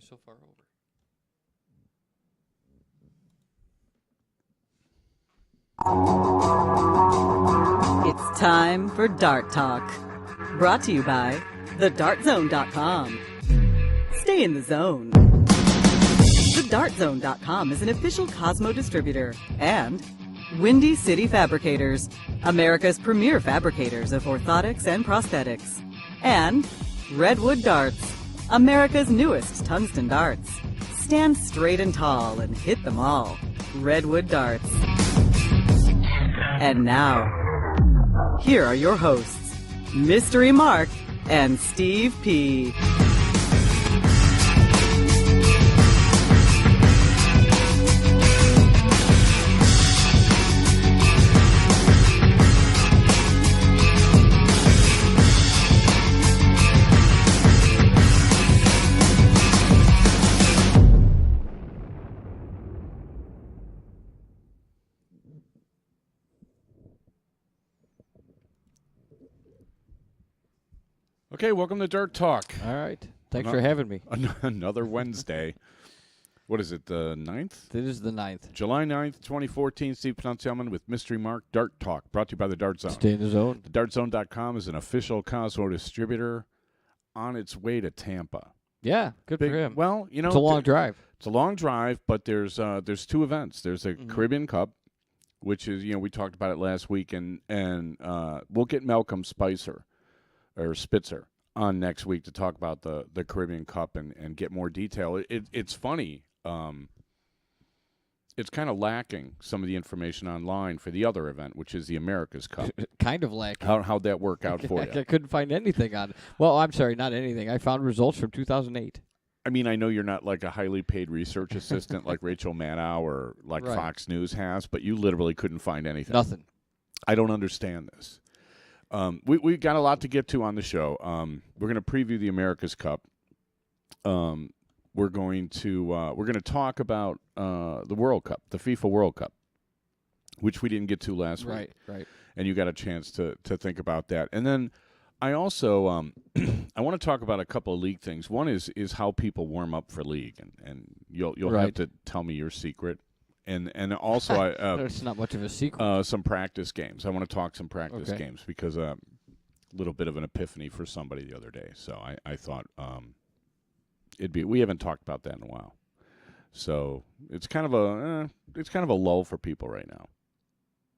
so far over? It's time for Dart Talk. Brought to you by thedartzone.com. Stay in the zone. Thedartzone.com is an official Cosmo distributor and Windy City Fabricators, America's premier fabricators of orthotics and prosthetics. And Redwood Darts, America's newest tungsten darts. Stand straight and tall and hit them all. Redwood Darts. And now, here are your hosts, Mystery Mark and Steve P. Okay, welcome to Dirt Talk. All right. Thanks for having me. Another Wednesday. What is it, the 9th? It is the 9th. July 9th, 2014. Steve Pennell with Mystery Mark, Dart Talk, brought to you by the Dart Zone. Stay in the zone. TheDartZone.com is an official Cosmo distributor on its way to Tampa. Yeah, good for him. Well, you know, it's a long drive. It's a long drive, but there's two events. There's a Caribbean Cup, which is, we talked about it last week, and we'll get Malcolm Spitzer on next week to talk about the Caribbean Cup and get more detail. It's funny. It's kind of lacking some of the information online for the other event, which is the America's Cup. Kind of lacking. How'd that work out for you? I couldn't find anything on it. Well, I'm sorry, not anything. I found results from 2008. I mean, I know you're not like a highly paid research assistant like Rachel Maddow or like Right. Fox News has, but you literally couldn't find anything. Nothing. I don't understand this. We got a lot to get to on the show. We're going to preview the America's Cup. We're going to talk about the World Cup, the FIFA World Cup, which we didn't get to last week. Right. And you got a chance to think about that. And then I also I want to talk about a couple of league things. One is how people warm up for league, and you'll have to tell me your secret. And also it's not much of a secret. some practice games. I want to talk some practice games because a little bit of an epiphany for somebody the other day. So I thought we haven't talked about that in a while. So it's kind of a lull for people right now.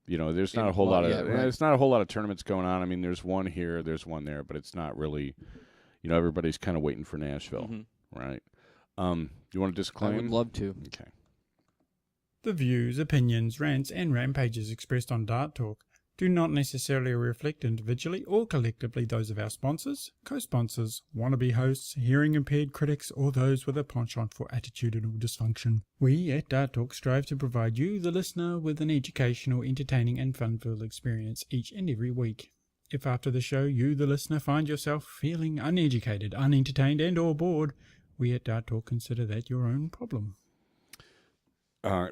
There's not a whole lot of it's not a whole lot of tournaments going on. I mean, there's one here, there's one there, but it's not really. Everybody's kind of waiting for Nashville, right? You want to disclaim? I would love to. Okay. The views, opinions, rants, and rampages expressed on Dart Talk do not necessarily reflect individually or collectively those of our sponsors, co-sponsors, wannabe hosts, hearing-impaired critics, or those with a penchant for attitudinal dysfunction. We at Dart Talk strive to provide you, the listener, with an educational, entertaining, and fun-filled experience each and every week. If after the show you, the listener, find yourself feeling uneducated, unentertained, and or bored, we at Dart Talk consider that your own problem.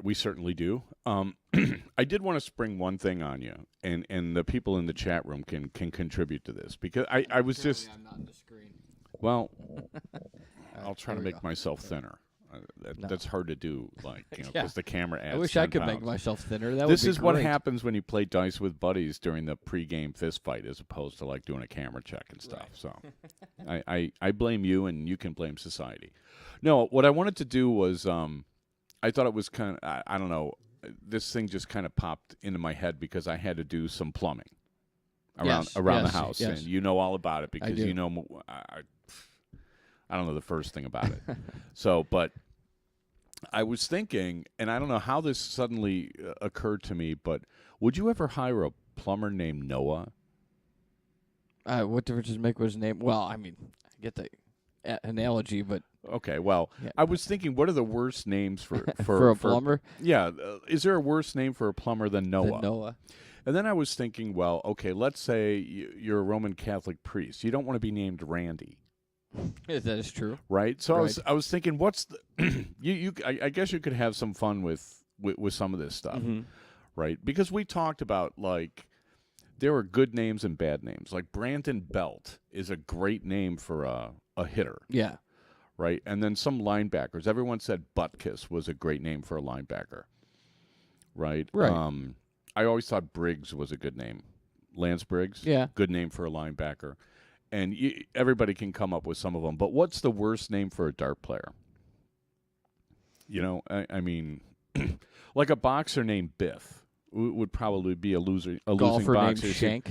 We certainly do. I did want to spring one thing on you, and the people in the chat room can contribute to this, because I was just... I'm not on the screen. Well, I'll try to make myself thinner. That's hard to do, because the camera adds I wish 10 I could pounds. make myself thinner. That This would be is what great. happens when you play dice with buddies during the pregame fist fight, as opposed to doing a camera check and stuff. So I blame you, and you can blame society. No, what I wanted to do was... I thought it was kind of, I don't know, this thing just kind of popped into my head because I had to do some plumbing around the house. Yes. And you know all about it because do. I don't know the first thing about it. So, but I was thinking, and I don't know how this suddenly occurred to me, but would you ever hire a plumber named Noah? What difference does it make with his name? Well, I mean, I get the analogy, but... Okay, well, yeah. I was thinking, what are the worst names for a plumber? Yeah, is there a worse name for a plumber than Noah? Than Noah. And then I was thinking, well, okay, let's say you're a Roman Catholic priest. You don't want to be named Randy. That is true. Right? So Right. I was thinking, what's the I guess you could have some fun with some of this stuff, right? Because we talked about, there are good names and bad names. Like Brandon Belt is a great name for a hitter. Yeah. right? And then some linebackers. Everyone said Butkus was a great name for a linebacker, right? Right. I always thought Briggs was a good name. Lance Briggs, Yeah. good name for a linebacker. And everybody can come up with some of them. But what's the worst name for a dart player? You know, I mean, like a boxer named Biff would probably be a losing Golfer named boxer. Shank.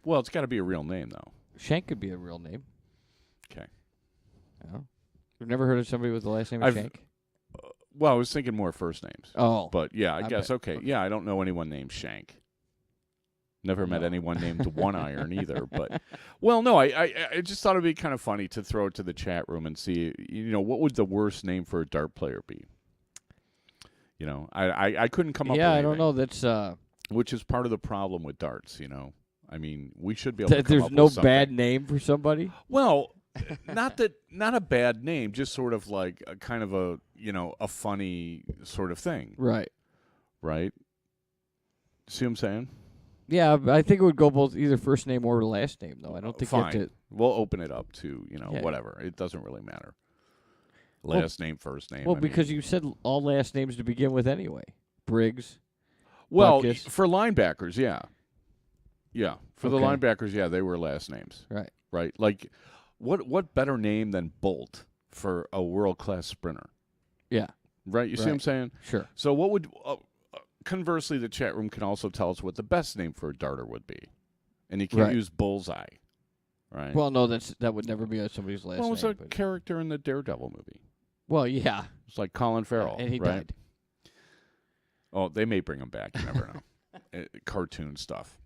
Well, it's got to be a real name, though. Shank could be a real name. Okay. Oh. You've never heard of somebody with the last name of Shank? Well, I was thinking more first names. Oh. But, yeah, I guess. bet. Okay. Yeah, I don't know anyone named Shank. Never met anyone named One Iron either. But, well, no, I just thought it would be kind of funny to throw it to the chat room and see, what would the worst name for a dart player be? I couldn't come up with Yeah, I anything, don't know. That's which is part of the problem with darts, I mean, we should be able to come there's up no with something. bad name for somebody? Well, not a bad name, just sort of like a kind of a, a funny sort of thing. Right. Right? See what I'm saying? Yeah, but I think it would go both either first name or last name, though. I don't think Fine. you have to. We'll open it up to, Yeah. whatever. It doesn't really matter. Last name, first name. Well, I because mean. you said all last names to begin with anyway. Briggs. Well, Butkus. for linebackers, yeah. Yeah. For the Okay. linebackers, yeah, they were last names. Right. Right? Like, what better name than Bolt for a world-class sprinter? Yeah. Right? You see what I'm saying? Sure. So what would conversely, the chat room can also tell us what the best name for a darter would be, and you can't Right. use Bullseye, right? Well, no, that would never be somebody's last well, it name. was a but- character in the Daredevil movie. well, yeah. It's like Colin Farrell, And he right? died. Oh, they may bring him back. You never know. Cartoon stuff.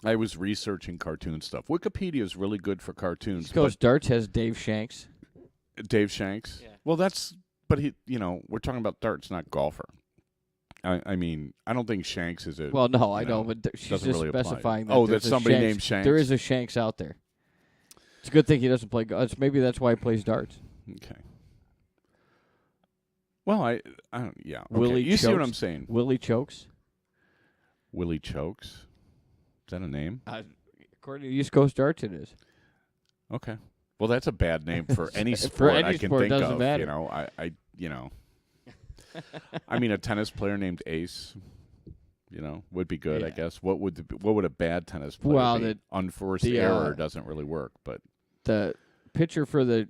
I was researching cartoon stuff. Wikipedia is really good for cartoons. East Coast Darts has Dave Shanks. But Dave Shanks. Yeah. Well, but he, we're talking about darts, not golfer. I mean, I don't think Shanks is a. Well, no, I know, know, but she's doesn't just really apply. specifying that. Oh, there's that's a somebody Shanks. named Shanks? There is a Shanks out there. It's a good thing he doesn't play. Maybe that's why he plays darts. Okay. Well, I don't. Yeah. Okay. Willie You see what Chokes. I'm saying? Willie Chokes. Willie Chokes. Is that a name? According to East Coast Darts, it is. Okay. Well, that's a bad name for any For sport any I can sport, think doesn't of. matter. I mean, a tennis player named Ace, would be good, I Yeah. guess. What would a bad tennis player Well, be? Unforced the, error doesn't really work, but The pitcher for the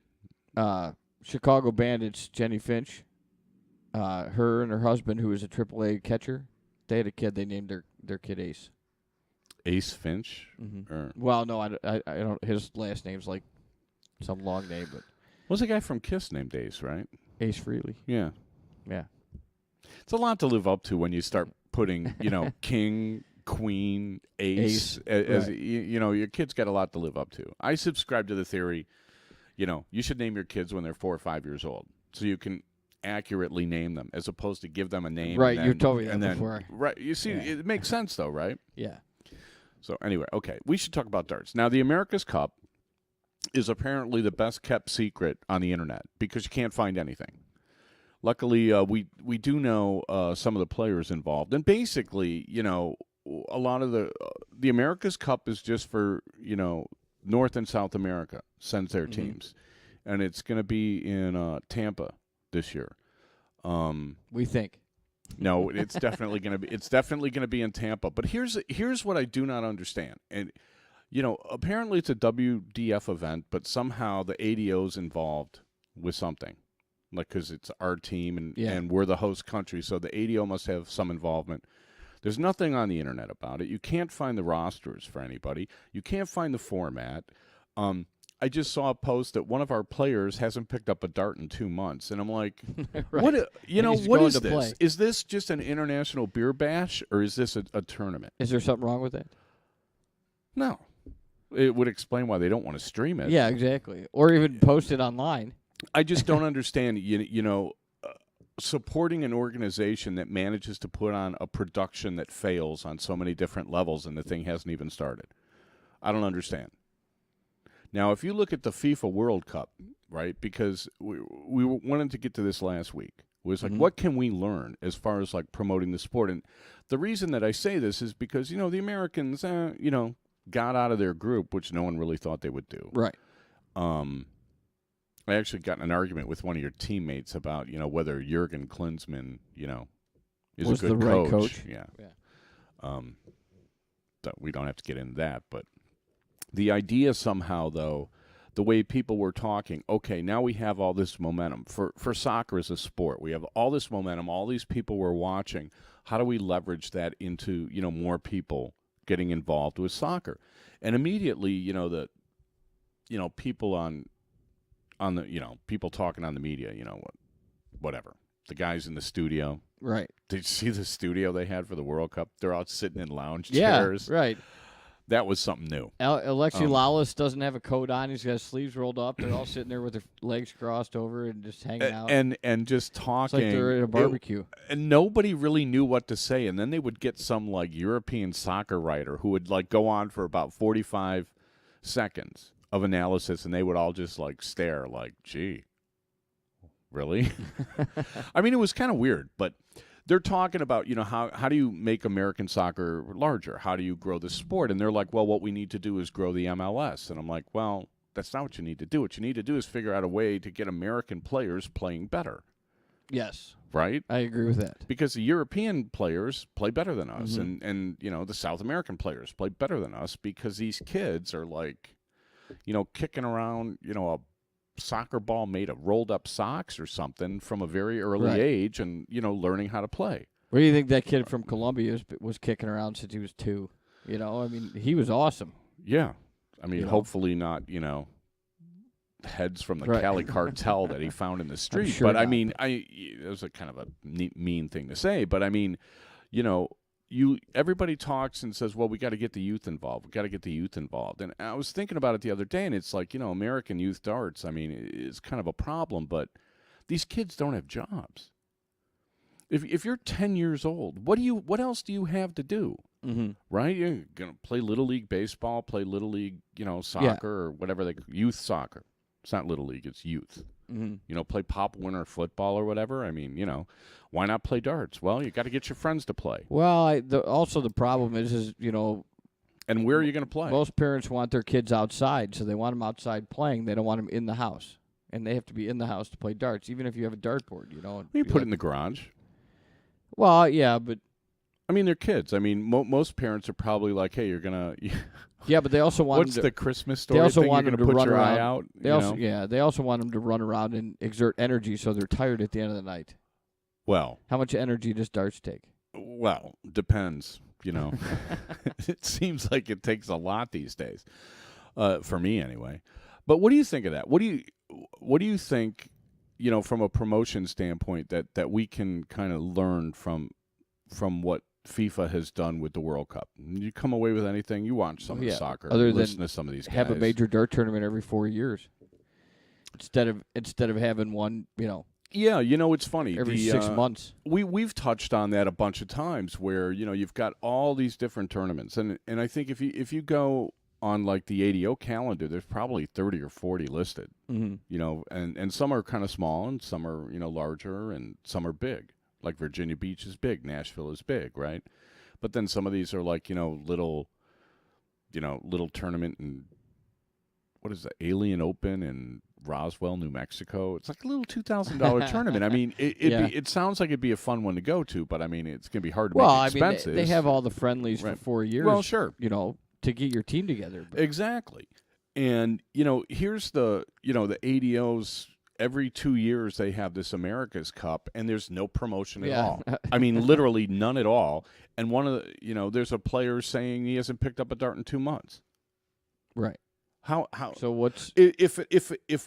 Chicago Bandits, Jenny Finch, her and her husband, who was a AAA catcher, they had a kid. They named their kid Ace. Ace Finch. Mm-hmm. Or, Well, no, I don't. His last name's like some long name, but was a guy from Kiss named Ace, right? Ace Frehley. Yeah. Yeah. It's a lot to live up to when you start putting, king, queen, ace. As right. your kid's got a lot to live up to. I subscribe to the theory, you should name your kids when they're 4 or 5 years old, so you can accurately name them, as opposed to give them a name. Right, and you then, told me that and then, before. Right, you see, Yeah. it makes sense though, right? Yeah. So anyway, okay, we should talk about darts. Now, the America's Cup is apparently the best kept secret on the internet because you can't find anything. Luckily, we do know some of the players involved, and basically, a lot of the America's Cup is just for North and South America sends their teams, and it's going to be in Tampa this year. We think. No, it's definitely going to be. It's definitely going to be in Tampa. But here's what I do not understand, and apparently it's a WDF event, but somehow the ADO's involved with something. Like, because it's our team and we're the host country, so the ADO must have some involvement. There's nothing on the internet about it. You can't find the rosters for anybody. You can't find the format. I just saw a post that one of our players hasn't picked up a dart in 2 months, and I'm like, Right. what? And he's What going is to this? play. Is this just an international beer bash, or is this a tournament? Is there something wrong with that? No. It would explain why they don't want to stream it. Yeah, exactly. Or even post it online. I just don't understand, supporting an organization that manages to put on a production that fails on so many different levels and the thing hasn't even started. I don't understand. Now, if you look at the FIFA World Cup, right, because we wanted to get to this last week, was like, what can we learn as far as, like, promoting the sport? And the reason that I say this is because, the Americans, got out of their group, which no one really thought they would do. Right. I actually got in an argument with one of your teammates about, whether Jurgen Klinsmann, is Was a good the right coach. Yeah. But we don't have to get into that. But the idea somehow, though, the way people were talking, okay, now we have all this momentum. For soccer as a sport, we have all this momentum, all these people were watching. How do we leverage that into, more people getting involved with soccer? And immediately, people on the, people talking on the media, whatever. The guys in the studio. Right. Did you see the studio they had for the World Cup? They're all sitting in lounge Yeah, chairs. right. That was something new. Alexi Lalas doesn't have a coat on. He's got his sleeves rolled up. They're all sitting there with their legs crossed over and just hanging out. And just It's talking. like they're at a barbecue. And nobody really knew what to say. And then they would get some, like, European soccer writer who would, like, go on for about 45 seconds of analysis, and they would all just, like, stare like, gee, really? I mean, it was kind of weird, but they're talking about, how do you make American soccer larger? How do you grow the sport? And they're like, well, what we need to do is grow the MLS. And I'm like, well, that's not what you need to do. What you need to do is figure out a way to get American players playing better. Yes. Right? I agree with that. Because the European players play better than us, and the South American players play better than us because these kids are like, kicking around, a soccer ball made of rolled up socks or something from a very early age, and learning how to play. What do you think that kid from Colombia was kicking around since he was 2? He was awesome. Yeah, I mean, hopefully not heads from the Cali cartel that he found in the street. Sure but not. I mean, it was a kind of a mean thing to say. But I mean, everybody talks and says, well, we got to get the youth involved. We got to get the youth involved. And I was thinking about it the other day, and it's like, American youth darts, I mean, is kind of a problem, but these kids don't have jobs. If you're 10 years old, what else do you have to do? Mm-hmm. Right? You're going to play Little League baseball, play Little League, soccer or whatever youth soccer. It's not Little League, it's youth. Mm-hmm. Play Pop Winter football or whatever. I mean, why not play darts? Well, you got to get your friends to play. Well, also the problem is, and where are you going to play? Most parents want their kids outside, so they want them outside playing. They don't want them in the house, and they have to be in the house to play darts, even if you have a dartboard. You put it in the garage. Well, yeah, but I mean, they're kids. I mean, most parents are probably like, "Hey, you're gonna." Yeah, but they also want. What's them the Christmas story? They also thing? want You're them gonna to put run your around. eye out. They also want them to run around and exert energy, so they're tired at the end of the night. Well, how much energy does darts take? Well, depends. It seems like it takes a lot these days, for me anyway. But what do you think of that? What do you think? From a promotion standpoint, that we can kind of learn from what FIFA has done with the World Cup. You come away with anything? You watch some of the soccer, other listen than to some of these guys. Have a major dart tournament every 4 years instead of having one. Yeah, it's funny. Every 6 months. We've touched on that a bunch of times, where you've got all these different tournaments, and I think if you go on like the ADO calendar, there's probably 30 or 40 listed. Mm-hmm. And some are kind of small, and some are larger, and some are big. Like Virginia Beach is big, Nashville is big, right? But then some of these are like little tournament, and what is the Alien Open in Roswell, New Mexico? It's like a little $2,000 tournament. I mean, it sounds like it'd be a fun one to go to, but I mean, it's gonna be hard to make expenses. I mean, they have all the friendlies for 4 years. Well, sure, to get your team together. But. Exactly. And here's the the ADOs. Every 2 years they have this America's Cup, and there's no promotion at all. I mean, literally none at all. And one of the, there's a player saying he hasn't picked up a dart in 2 months. Right. How? So what's if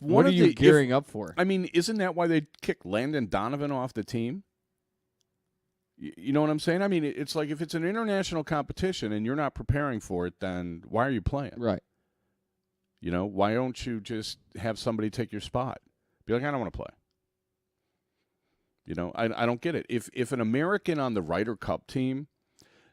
one what are of you the, gearing up for? I mean, isn't that why they kicked Landon Donovan off the team? You know what I'm saying? I mean, it's like if it's an international competition and you're not preparing for it, then why are you playing? Right. Why don't you just have somebody take your spot? Be like, I don't want to play. I don't get it. If an American on the Ryder Cup team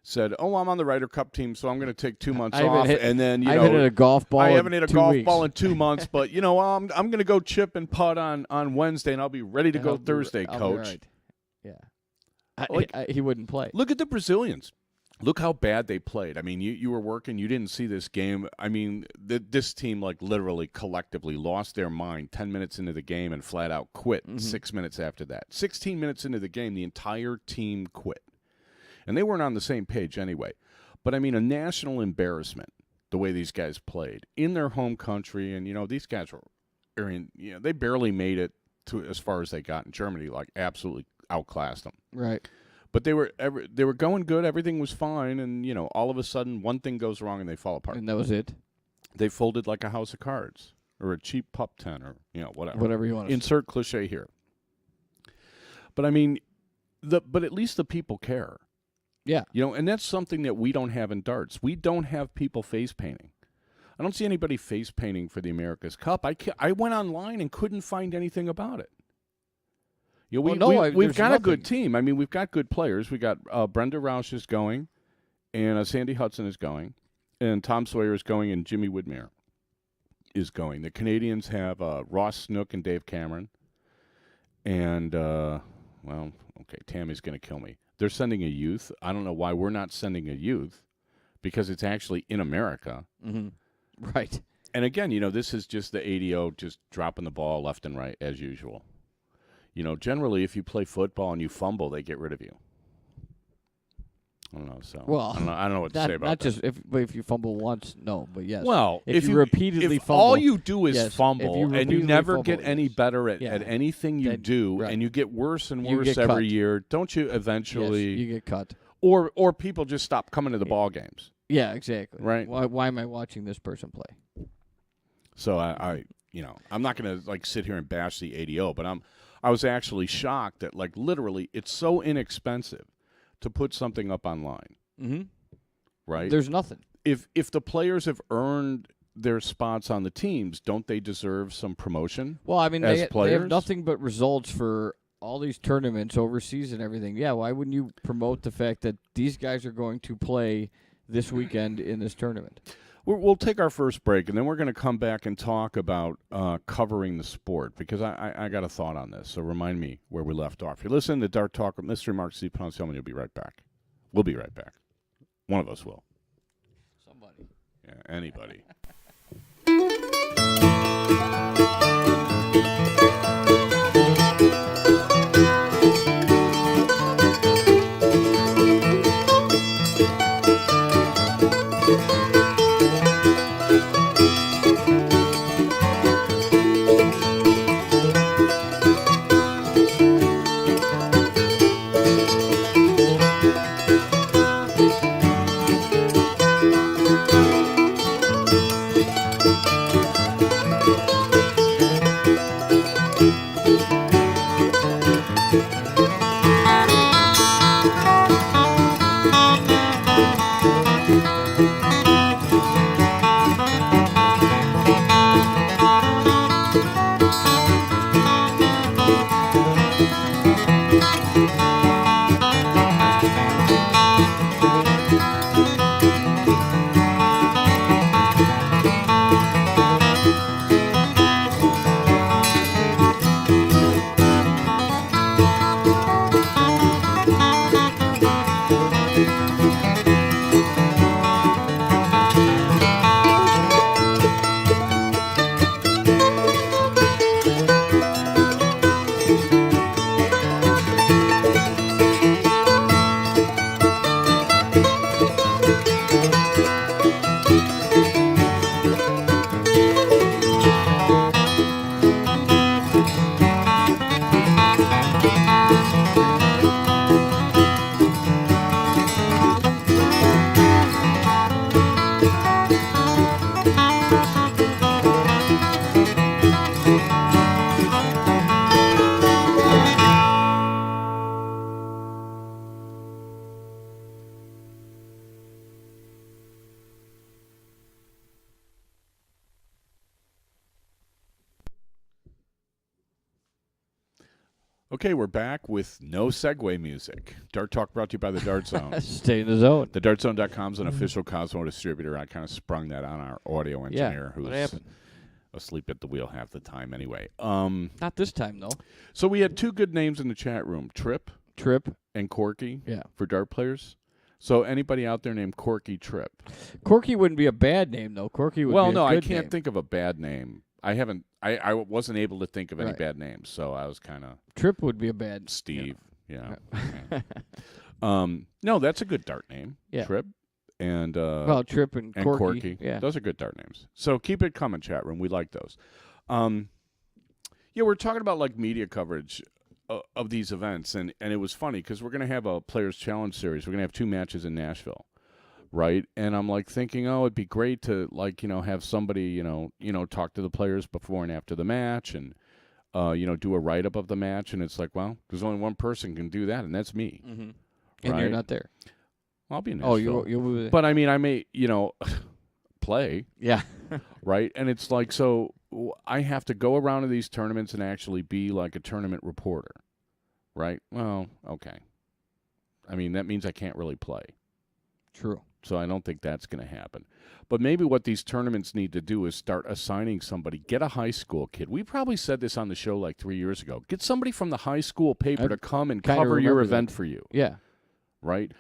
said, "Oh, I'm on the Ryder Cup team, so I'm going to take 2 months off," and then I haven't hit a golf ball. I haven't hit a golf weeks. ball in 2 months, but I'm going to go chip and putt on Wednesday, and I'll be ready to go Thursday, Coach. Right. Yeah, he wouldn't play. Look at the Brazilians. look how bad they played. I mean, you were working, you didn't see this game. I mean, this team, like, literally collectively lost their mind 10 minutes into the game and flat out quit 6 minutes after that. 16 minutes into the game, the entire team quit. And they weren't on the same page anyway. But, I mean, a national embarrassment, the way these guys played in their home country. And, these guys they barely made it to as far as they got in Germany, like, absolutely outclassed them. Right. But they were going good. Everything was fine, and all of a sudden, one thing goes wrong and they fall apart. And that was it. They folded like a house of cards, or a cheap pup tent, or whatever. Whatever you want to insert cliche here. But I mean, but at least the people care. Yeah. And that's something that we don't have in darts. We don't have people face painting. I don't see anybody face painting for the America's Cup. I went online and couldn't find anything about it. We've got a good team. I mean, we've got good players. We got Brenda Roush is going, and Sandy Hudson is going, and Tom Sawyer is going, and Jimmy Whitmire is going. The Canadians have Ross Snook and Dave Cameron, and Tammy's going to kill me. They're sending a youth. I don't know why we're not sending a youth, because it's actually in America. Mm-hmm. Right. And again, this is just the ADO just dropping the ball left and right as usual. Generally, if you play football and you fumble, they get rid of you. I don't know. So well, I don't know what to say about not that. Just if you fumble once, no, but yes. Well, if you repeatedly fumble, all you do is yes, fumble, and you never get any yes. better at anything you do, right. and you get worse and worse every year, don't you? Eventually, yes, you get cut, or people just stop coming to the ball games. Yeah, exactly. Right. Why am I watching this person play? So I'm not going to sit here and bash the ADO, but I was actually shocked that literally it's so inexpensive to put something up online. Mm-hmm. Right? There's nothing. If the players have earned their spots on the teams, don't they deserve some promotion? Well, I mean, they have nothing but results for all these tournaments overseas and everything. Yeah, why wouldn't you promote the fact that these guys are going to play this weekend in this tournament? We'll take our first break, and then we're going to come back and talk about covering the sport, because I got a thought on this. So remind me where we left off. You're listening to Dart Talk with Mr. Mark C. Ponciello, and you'll be right back. We'll be right back. One of us will. Somebody. Yeah, anybody. Okay, we're back with no segue music. Dart Talk brought to you by the Dart Zone. Stay in the zone. TheDartZone.com is an official Cosmo distributor. I kind of sprung that on our audio engineer, what who's happened? asleep at the wheel half the time anyway. Not this time, though. So we had two good names in the chat room, Trip Trip. and Corky, Yeah. for dart players. So anybody out there named Corky Tripp? Corky wouldn't be a bad name though. Corky would be a no, good I can't name. think of a bad name. I wasn't able to think of any Right. bad names, so I was kind of Tripp would be a bad Steve. Yeah. Yeah. No, that's a good dart name. Yeah. Tripp and Well, Tripp and Corky. Yeah. Those are good dart names. So keep it coming, chat room. We like those. Yeah, we're talking about like media coverage of these events, and it was funny because we're going to have a Players Challenge series. We're going to have 2 matches in Nashville, right? And I'm like thinking, oh, it'd be great to like have somebody talk to the players before and after the match, and do a write up of the match. And it's like, well, there's only one person can do that, and that's me. Mm-hmm. And right? you're not there. I'll be in Nashville. Oh, you'll. But I mean, I may play. Yeah. Right, and it's like so. I have to go around to these tournaments and actually be like a tournament reporter, right? Well, okay. I mean, that means I can't really play. True. So I don't think that's going to happen. But maybe what these tournaments need to do is start assigning somebody. Get a high school kid. We probably said this on the show like 3 years ago. Get somebody from the high school paper to come and cover your event for you. Yeah. Right?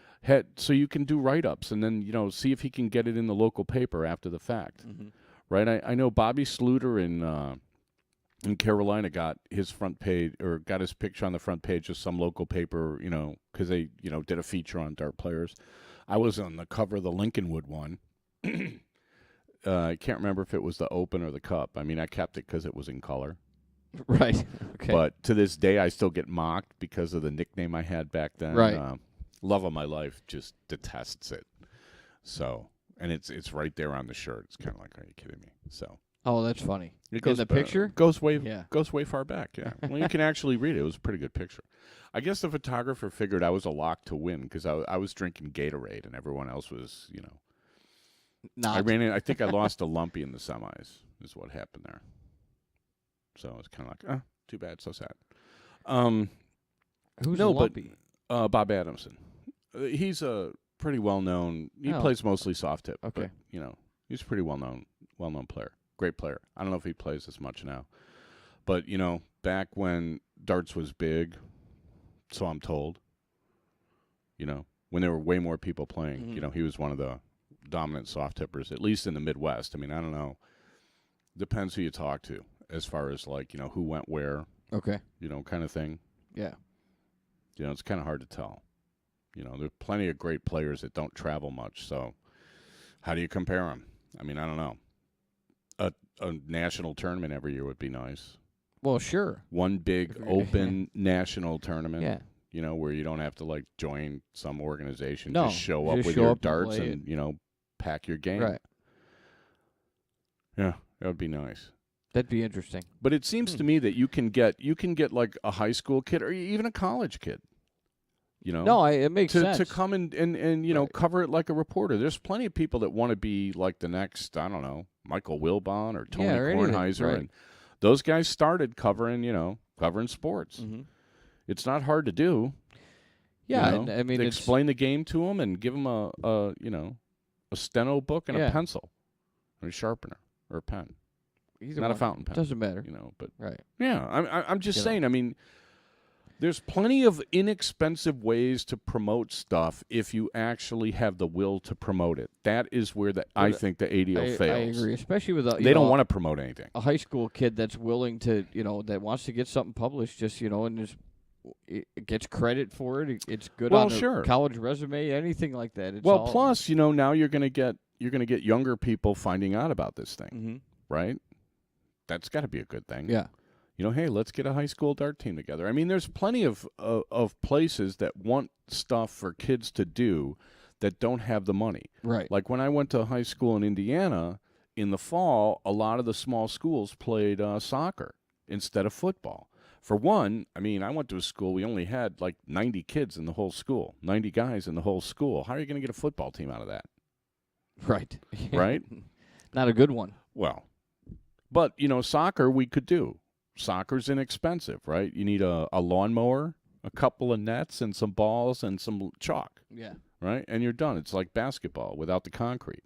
So you can do write-ups and then, see if he can get it in the local paper after the fact. Mm-hmm. Right, I know Bobby Sluter in Carolina got his front page or got his picture on the front page of some local paper, because they, did a feature on dart players. I was on the cover of the Lincolnwood one. I can't remember if it was the Open or the Cup. I mean, I kept it because it was in color. Right. Okay. But to this day, I still get mocked because of the nickname I had back then. Right. Love of My Life just detests it. So. And it's right there on the shirt. It's kind of like, are you kidding me? So. Oh, that's funny. It goes in the picture? Goes way far back, yeah. Well, you can actually read it. It was a pretty good picture. I guess the photographer figured I was a lock to win because I was drinking Gatorade and everyone else was, Not. I ran in. I think I lost a lumpy in the semis is what happened there. So it's kind of like, too bad, so sad. Who's lumpy? Bob Adamson. He's a pretty well-known. He plays mostly soft tip. Okay. But, he's a pretty well-known player. Great player. I don't know if he plays as much now. But, back when darts was big, so I'm told, when there were way more people playing, Mm-hmm. He was one of the dominant soft tippers, at least in the Midwest. I mean, I don't know. Depends who you talk to as far as, like, who went where, Okay. kind of thing. Yeah. It's kind of hard to tell. There are plenty of great players that don't travel much, so how do you compare them? I mean, I don't know. A national tournament every year would be nice. Well, sure. One big open national tournament, Yeah. where you don't have to, like, join some organization. No, just show up just with show your up and darts play and, pack your game. Right. Yeah, that would be nice. That'd be interesting. But it seems to me that you can get like a high school kid or even a college kid. No, it makes sense. To come and Right. cover it like a reporter. There's plenty of people that want to be like the next, I don't know, Michael Wilbon or Tony or anything, Kornheiser. right. And those guys started covering sports. Mm-hmm. It's not hard to do. Yeah, and, I mean, to it's explain the game to them and give them a steno book and a pencil or a sharpener or a pen. either Not a one. fountain pen. Doesn't matter. But Right. yeah, I'm just saying. I mean, there's plenty of inexpensive ways to promote stuff if you actually have the will to promote it. That is where I think the ADO fails. I agree, especially with they don't want to promote anything. A high school kid that's willing to, that wants to get something published, just and it gets credit for it. It's good on a college resume, anything like that. It's plus, now you're going to get younger people finding out about this thing, Mm-hmm. right? That's got to be a good thing. Yeah. Hey, let's get a high school dart team together. I mean, there's plenty of places that want stuff for kids to do that don't have the money. Right. Like when I went to high school in Indiana, in the fall, a lot of the small schools played soccer instead of football. For one, I mean, I went to a school, we only had like 90 kids in the whole school, 90 guys in the whole school. How are you going to get a football team out of that? Right. Right? Not a good one. Well, but, soccer we could do. Soccer's inexpensive, right? You need a lawnmower, a couple of nets, and some balls and some chalk, Yeah. right? And you're done. It's like basketball without the concrete.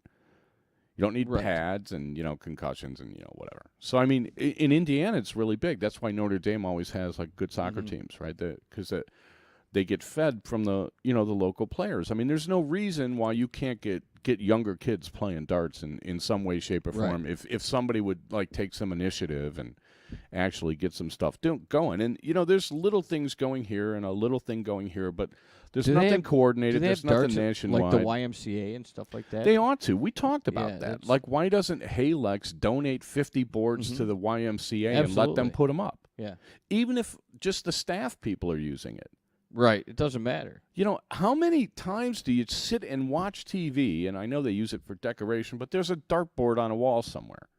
You don't need pads and, concussions and, whatever. So, I mean, in Indiana, it's really big. That's why Notre Dame always has, like, good soccer teams, right? Because they get fed from the local players. I mean, there's no reason why you can't get younger kids playing darts in some way, shape, or form. Right. If somebody would like take some initiative and actually get some stuff going. And there's little things going here and a little thing going here, but there's nothing coordinated. There's nothing nationwide. Like the YMCA and stuff like that. They ought to. We talked about that. That's... Like, why doesn't Halex donate 50 boards to the YMCA and let them put them up? Yeah. Even if just the staff people are using it. Right. It doesn't matter. How many times do you sit and watch TV, and I know they use it for decoration, but there's a dartboard on a wall somewhere.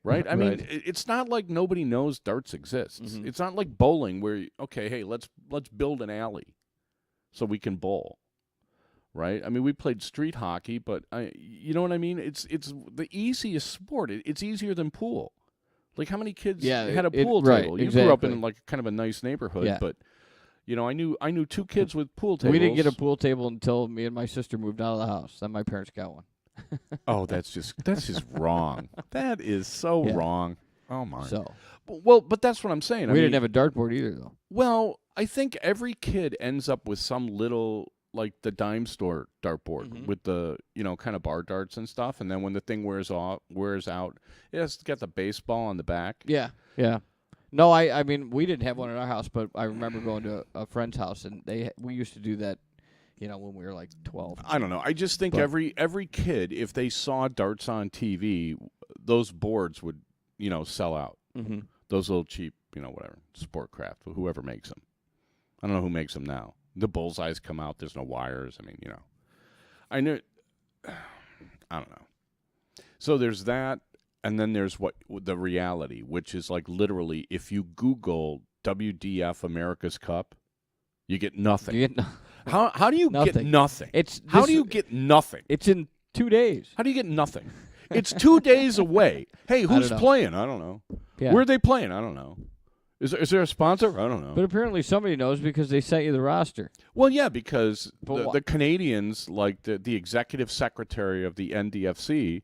Right? I mean, it's not like nobody knows darts exists. It's not like bowling where, hey, let's build an alley so we can bowl. Right? I mean, we played street hockey, but you know what I mean? It's the easiest sport. It's easier than pool. Like, how many kids had a pool table? You grew up in like kind of a nice neighborhood, but I knew 2 kids with pool tables. We didn't get a pool table until me and my sister moved out of the house. Then my parents got one. Oh, that's just wrong. That is so wrong. Oh my. So, but that's what I'm saying. We didn't have a dartboard either, though. Well, I think every kid ends up with some little, like the dime store dartboard with the kind of bar darts and stuff, and then when the thing wears out, it has got the baseball on the back. Yeah. No, I mean, we didn't have one in our house, but I remember going to a friend's house, and we used to do that. When we were like 12. I don't know. I just think every kid, if they saw darts on TV, those boards would, sell out. Mm-hmm. Those little cheap, whatever, Sportcraft, whoever makes them. I don't know who makes them now. The bullseyes come out. There's no wires. I mean, I knew. I don't know. So there's that, and then there's the reality, which is like literally, if you Google WDF America's Cup, you get nothing. How do you get nothing? How do you get nothing? It's in 2 days. How do you get nothing? It's 2 days away. Hey, who's playing? I don't know. Yeah. Where are they playing? I don't know. Is there a sponsor? I don't know. But apparently somebody knows because they sent you the roster. Well, yeah, because the Canadians, like the executive secretary of the NDFC,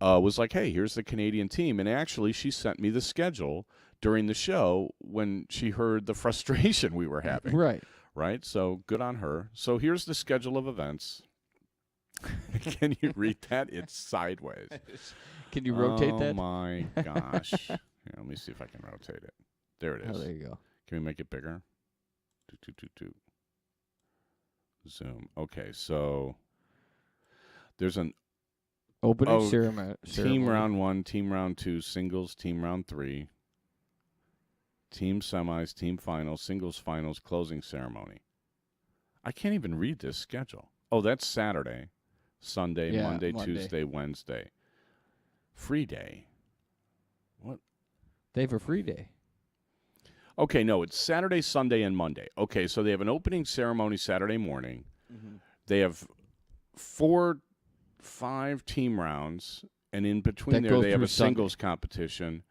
was like, hey, here's the Canadian team. And actually, she sent me the schedule during the show when she heard the frustration we were having. Right. Right? So good on her. So here's the schedule of events. Can you read that? It's sideways. Can you rotate that? Oh, my gosh. Here, let me see if I can rotate it. There it is. Oh, there you go. Can we make it bigger? Zoom. Okay, so there's an opening ceremony. Team round 1, team round 2, singles, team round 3. Team semis, team finals, singles finals, closing ceremony. I can't even read this schedule. Oh, that's Saturday, Sunday, Monday, Tuesday, Wednesday. Free day. What? They have a free day. Okay, no, it's Saturday, Sunday, and Monday. Okay, so they have an opening ceremony Saturday morning. Mm-hmm. They have 5 team rounds, and in between there they have a singles competition.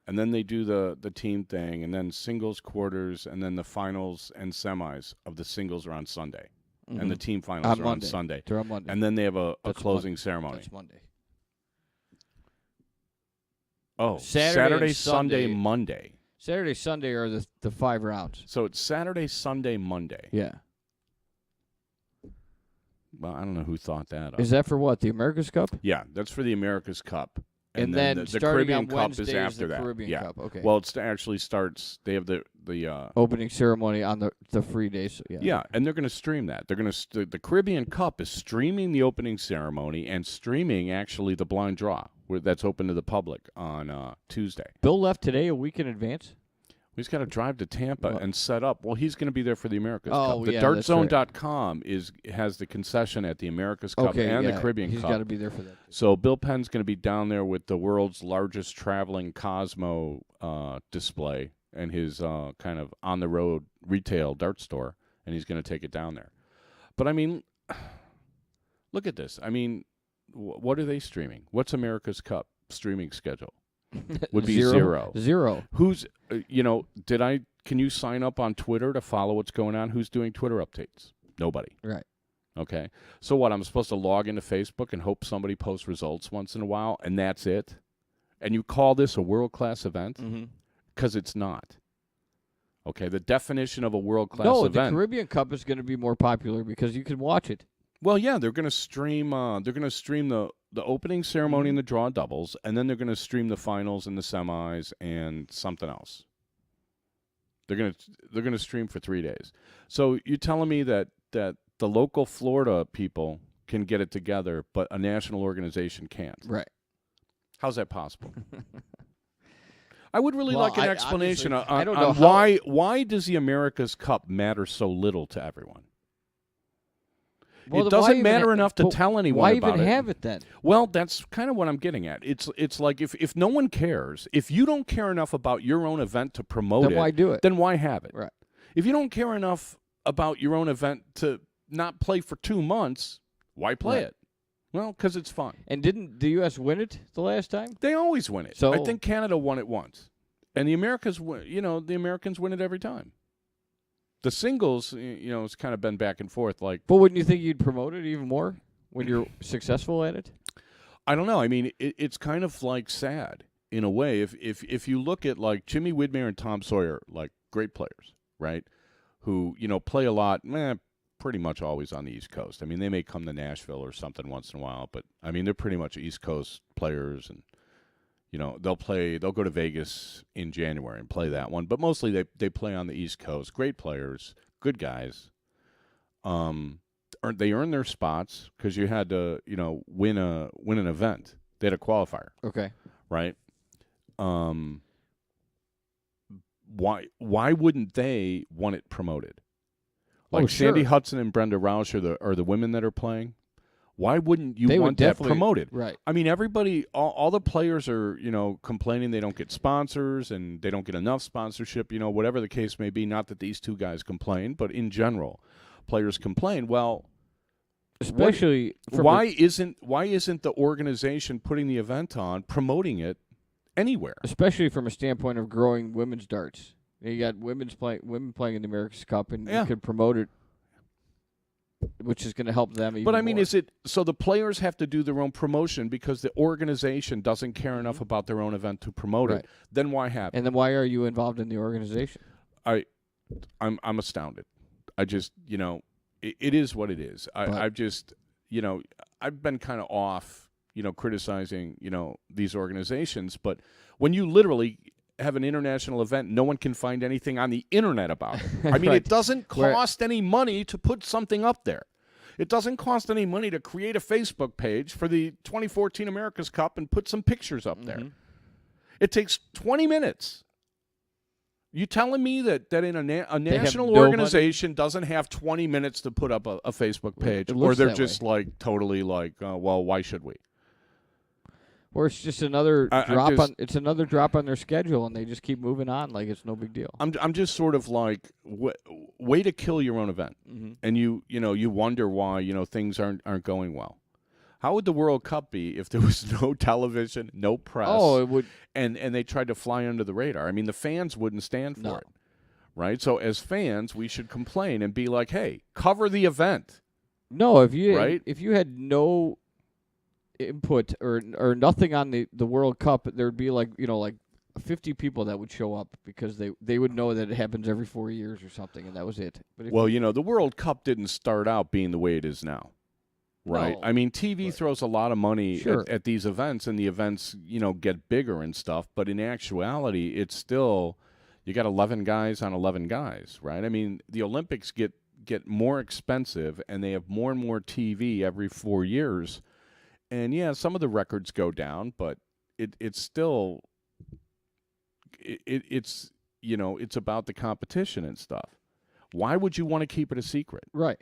And then they do the team thing, and then singles quarters, and then the finals and semis of the singles are on Sunday. Mm-hmm. And the team finals are on Sunday. They're on Monday. And then they have a closing ceremony. That's Monday. Oh, Saturday, Sunday, Monday. Saturday, Sunday are the 5 rounds. So it's Saturday, Sunday, Monday. Yeah. Well, I don't know who thought that up. Is that for what, the America's Cup? Yeah, that's for the America's Cup. And then the Caribbean Cup is after that. Caribbean Cup. Okay. Well, it actually starts. They have the opening ceremony on the free days. So yeah, and they're going to stream that. They're going to the Caribbean Cup is streaming the opening ceremony and streaming actually the blind draw that's open to the public on Tuesday. Bill left today a week in advance. He's got to drive to Tampa and set up. Well, he's going to be there for the America's Cup. The yeah, dartzone.com has the concession at the America's Cup and the Caribbean Cup. He's got to be there for that. So Bill Penn's going to be down there with the world's largest traveling Cosmo display and his kind of on-the-road retail dart store, and he's going to take it down there. But, I mean, look at this. I mean, what are they streaming? What's America's Cup streaming schedule? Would be zero. Who's, can you sign up on Twitter to follow what's going on? Who's doing Twitter updates? Nobody. Right. Okay. So what, I'm supposed to log into Facebook and hope somebody posts results once in a while, and that's it? And you call this a world-class event? Because it's not. Okay, the definition of a world-class No, event. the Caribbean Cup is going to be more popular because you can watch it. Well, yeah, they're going to stream. They're going to stream the opening ceremony and the draw doubles, and then they're going to stream the finals and the semis and something else. They're going to stream for 3 days. So you're telling me that the local Florida people can get it together, but a national organization can't? Right. How's that possible? I would really Well, like an explanation I don't on know why does the America's Cup matter so little to everyone? Well, it then why doesn't even matter enough to tell anyone why about even it. have it then? Well, that's kind of what I'm getting at. It's like if no one cares, if you don't care enough about your own event to promote Then why do it? Then why have it? Right. If you don't care enough about your own event to not play for 2 months, why play Right. it? Well, because it's fun. And didn't the U.S. win it the last time? They always win it. So I think Canada won it once, and the Americans win it every time. The singles, it's kind of been back and forth. Like, but wouldn't you think you'd promote it even more when you're successful at it? I don't know. I mean, it's kind of like sad in a way. If you look at like Jimmy Widmer and Tom Sawyer, like great players, right? Who play a lot, pretty much always on the East Coast. I mean, they may come to Nashville or something once in a while, but I mean, they're pretty much East Coast players, and they'll go to Vegas in January and play that one, but mostly they play on the East Coast. Great players, good guys. They earn their spots because you had to win an event. They had a qualifier. Okay. Right. Why wouldn't they want it promoted? Like Sandy Hudson and Brenda Roush are the women that are playing. Why wouldn't you want that promoted? Right. I mean, everybody, all the players are, complaining they don't get sponsors and they don't get enough sponsorship, whatever the case may be. Not that these two guys complain, but in general, players complain. Well, especially why isn't the organization putting the event on, promoting it anywhere? Especially from a standpoint of growing women's darts. You got women playing in the America's Cup, and you could promote it, which is going to help them even But I mean, more. is it so the players have to do their own promotion because the organization doesn't care enough about their own event to promote it? Then why have it? And then why are you involved in the organization? I'm astounded. I just, it is what it is. I've just, I've been kind of off, criticizing, these organizations. But when you literally have an international event, no one can find anything on the internet about it. I mean, it doesn't cost any money to put something up there. It doesn't cost any money to create a Facebook page for the 2014 America's Cup and put some pictures up there. It takes 20 minutes. You telling me that in a national organization doesn't have 20 minutes to put up a Facebook page, or they're just like totally like, well, why should we? Or it's just another drop on. It's another drop on their schedule, and they just keep moving on like it's no big deal. I'm just sort of like way to kill your own event, and you wonder why things aren't going well. How would the World Cup be if there was no television, no press? Oh, it would, and they tried to fly under the radar. I mean, the fans wouldn't stand for it, right? So as fans, we should complain and be like, "Hey, cover the event." No, if you had no input or nothing on the World Cup, there'd be like 50 people that would show up because they would know that it happens every 4 years or something, and that was it. But the World Cup didn't start out being the way it is now, right? No, I mean, TV throws a lot of money at these events, and the events get bigger and stuff. But in actuality, it's still you got 11 guys on 11 guys, right? I mean, the Olympics get more expensive, and they have more and more TV every 4 years. And yeah, some of the records go down, but it's still it's about the competition and stuff. Why would you want to keep it a secret? Right.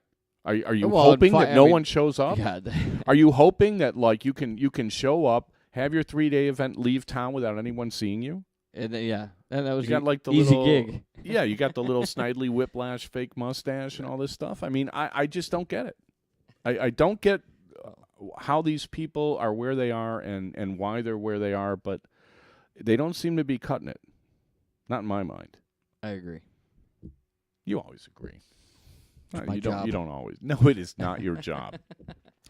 Are you hoping that no one shows up? Yeah. Are you hoping that like you can show up, have your 3-day event, leave town without anyone seeing you? And and that was you got like the easy little gig. Yeah, you got the little Snidely Whiplash fake mustache and all this stuff. I mean, I just don't get it. I don't get how these people are where they are and why they're where they are, but they don't seem to be cutting it. Not in my mind. I agree. You always agree. My job. You don't always. No, it is not your job.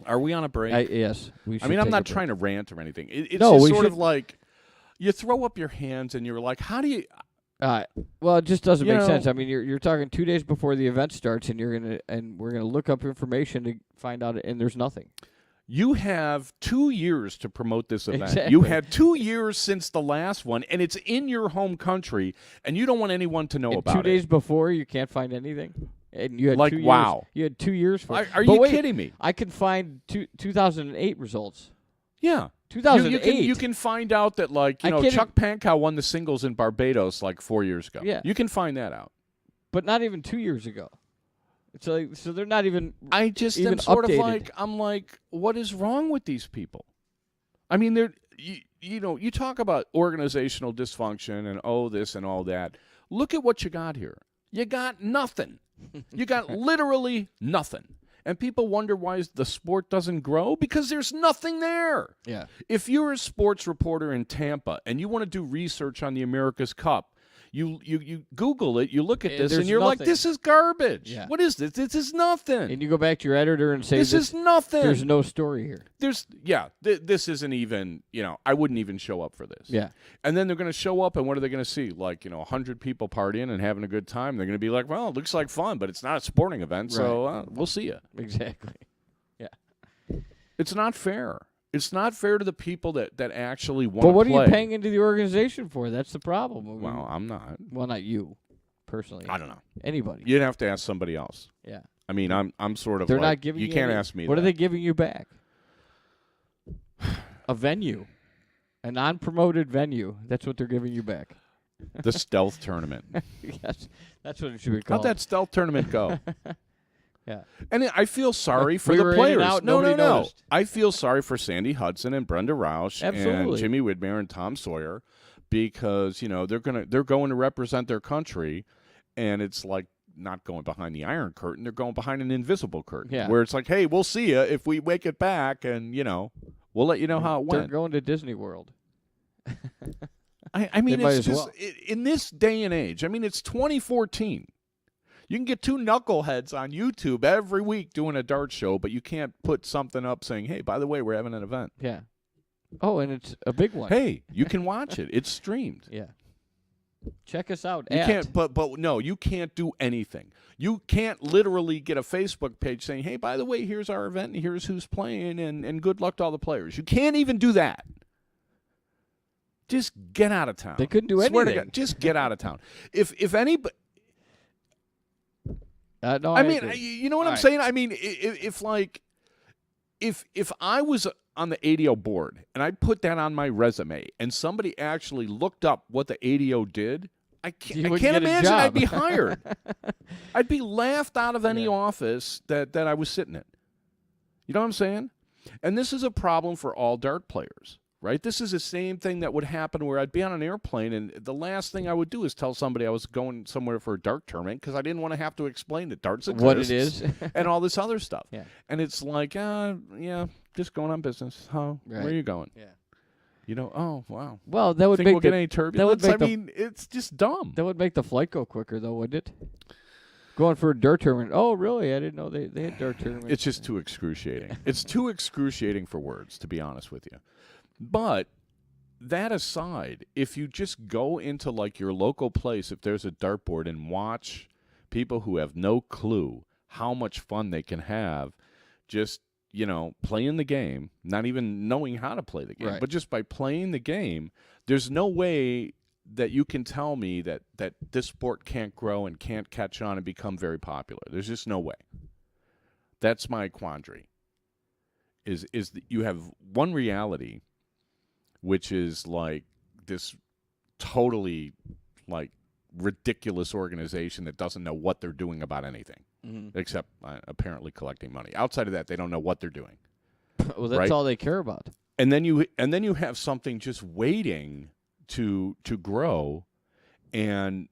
Are we on a break? Yes. I mean, I'm not trying to rant or anything. It's No, just we sort should. of like you throw up your hands and you're like, how do you? Well, it just doesn't You make know- sense. I mean, you're talking 2 days before the event starts, and we're gonna look up information to find out, and there's nothing. You have 2 years to promote this event. Exactly. You had 2 years since the last one, and it's in your home country, and you don't want anyone to know And about 2 it. days before, you can't find anything. And you had Like, 2 years. wow. You had 2 years for it. Are But you wait, kidding me? I can find 2008 results. Yeah. 2008. You can find out that, like, I can't Chuck Pankow won the singles in Barbados like 4 years ago. Yeah. You can find that out. But not even 2 years ago. So they're not even. I just even am sort updated. of like, I'm like, what is wrong with these people? I mean, you talk about organizational dysfunction and this and all that. Look at what you got here. You got nothing. You got literally nothing. And people wonder why the sport doesn't grow because there's nothing there. Yeah. If you're a sports reporter in Tampa and you want to do research on the America's Cup, you Google it, you look at this, There's and you're like, nothing. this is garbage. Yeah. What is this? This is nothing. And you go back to your editor and say, This is nothing. There's no story here. This isn't even, I wouldn't even show up for this. Yeah. And then they're going to show up, and what are they going to see? Like, 100 people partying and having a good time. They're going to be like, well, it looks like fun, but it's not a sporting event, so we'll see you. Exactly. Yeah. It's not fair. It's not fair to the people that actually want to play. But what are you paying into the organization for? That's the problem. I mean, Well, I'm not. well, not you, personally. I don't know. Anybody. You'd have to ask somebody else. Yeah. I mean, I'm sort of They're like, not giving you. you can't any- ask me What that. are they giving you back? A venue, a non-promoted venue. That's what they're giving you back. The stealth tournament. Yes, that's what it should be How'd called. that stealth tournament go? Yeah. And I feel sorry for We the were in and players. out, No. nobody noticed. I feel sorry for Sandy Hudson and Brenda Roush and Absolutely. Jimmy Widmer and Tom Sawyer because, they're going to represent their country, and it's like not going behind the Iron Curtain. They're going behind an invisible curtain. Yeah. Where it's like, hey, we'll see you if we make it back, and, we'll let you know how it They're went. going to Disney World. I mean, They might it's as just well. in this day and age. I mean, it's 2014. You can get two knuckleheads on YouTube every week doing a dart show, but you can't put something up saying, "Hey, by the way, we're having an event." Yeah. Oh, and it's a big one. Hey, you can watch it. It's streamed. Yeah. Check us out. You at. can't, but no, you can't do anything. You can't literally get a Facebook page saying, "Hey, by the way, here's our event, and here's who's playing, and good luck to all the players." You can't even do that. Just get out of town. They couldn't do Swear to anything. God, just get out of town. If anybody. No, I mean, agree. you know what All I'm right. saying? I mean, if I was on the ADO board and I put that on my resume and somebody actually looked up what the ADO did, I You can't wouldn't get a imagine I'd job. be hired. I'd be laughed out of any Yeah. office that I was sitting in. You know what I'm saying? And this is a problem for all dart players. Right? This is the same thing that would happen where I'd be on an airplane and the last thing I would do is tell somebody I was going somewhere for a dart tournament because I didn't want to have to explain that darts exists What it is. and all this other stuff. Yeah. And it's like, yeah, just going on business. Where Right. are you going? Yeah. Oh, wow. Well, that would Think make we'll get the, any that would turbulence? make I the- mean, it's just dumb. that would make the flight go quicker, though, wouldn't it? Going for a dirt tournament. Oh, really? I didn't know they had dirt tournaments. It's just too excruciating. It's too excruciating for words, to be honest with you. But that aside, if you just go into like your local place, if there's a dartboard, and watch people who have no clue how much fun they can have just, playing the game, not even knowing how to play the game, Right. but just by playing the game, there's no way that you can tell me that this sport can't grow and can't catch on and become very popular. There's just no way. That's my quandary. Is that you have one reality, which is like this totally like ridiculous organization that doesn't know what they're doing about anything, except apparently collecting money. Outside of that, they don't know what they're doing. Well, that's right? all they care about. And then you have something just waiting to grow, and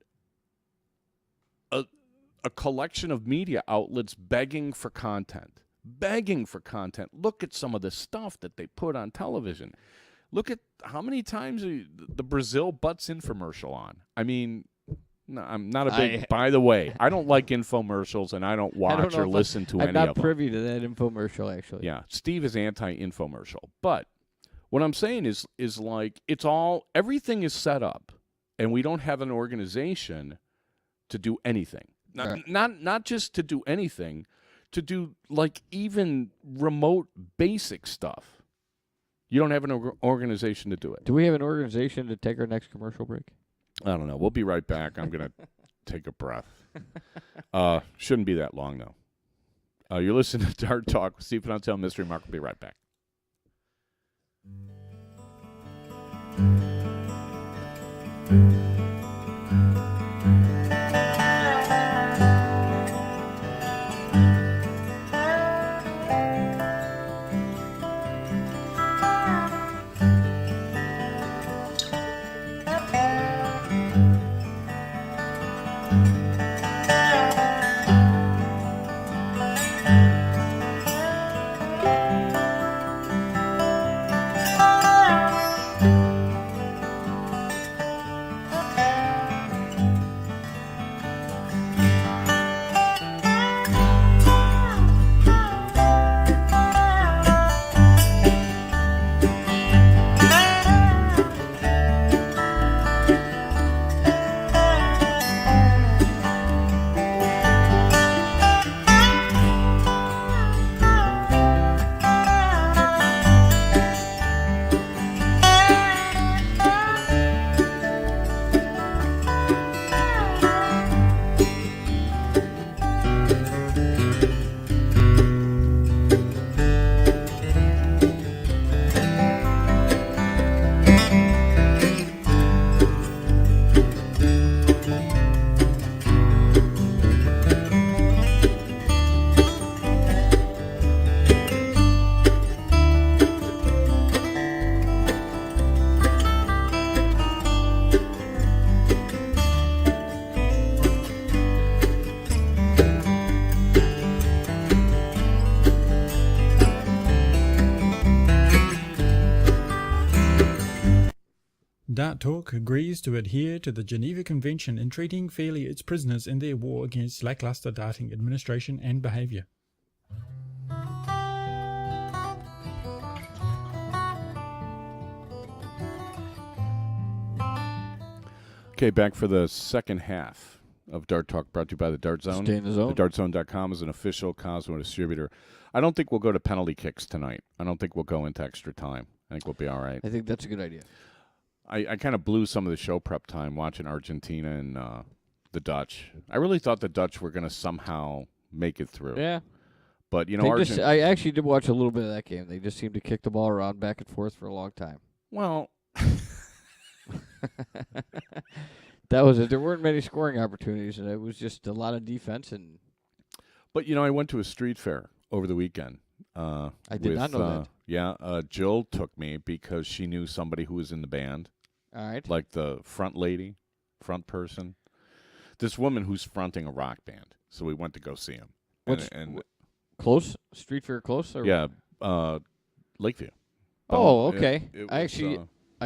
a collection of media outlets begging for content. Look at some of the stuff that they put on television. Look at how many times the Brazil butts infomercial on. I mean, no, I'm not a big. By the way, I don't like infomercials, and I don't watch or listen to I'm any not of them. privy to that infomercial, actually. Yeah, Steve is anti-infomercial. But what I'm saying is like everything is set up. and we don't have an organization to do anything. Not just to do anything, to do like even remote basic stuff. You don't have an organization to do it. Do we have an organization to take our next commercial break? I don't know. We'll be right back. I'm going to take a breath. Shouldn't be that long, though. You're listening to Dart Talk with Steve Fontel, Mystery Mark. We'll be right back. Dart Talk agrees to adhere to the Geneva Convention in treating fairly its prisoners in their war against lackluster darting administration and behaviour. Okay, back for the second half of Dart Talk, brought to you by the Dart Zone. Stay in the zone. TheDartZone.com is an official Cosmo distributor. I don't think we'll go to penalty kicks tonight. I don't think we'll go into extra time. I think we'll be all right. I think that's a good idea. I kind of blew some of the show prep time watching Argentina and the Dutch. I really thought the Dutch were going to somehow make it through. Yeah. But, you know, I actually did watch a little bit of that game. They just seemed to kick the ball around back and forth for a long time. Well, that was it. There weren't many scoring opportunities, and it was just a lot of defense. But, you know, I went to a street fair over the weekend. I did not know that. Yeah, Jill took me because she knew somebody who was in the band. All right. Like the front person. This woman who's fronting a rock band. So we went to go see him. Close? Street fair close? Or? Yeah, Lakeview. Oh, okay. I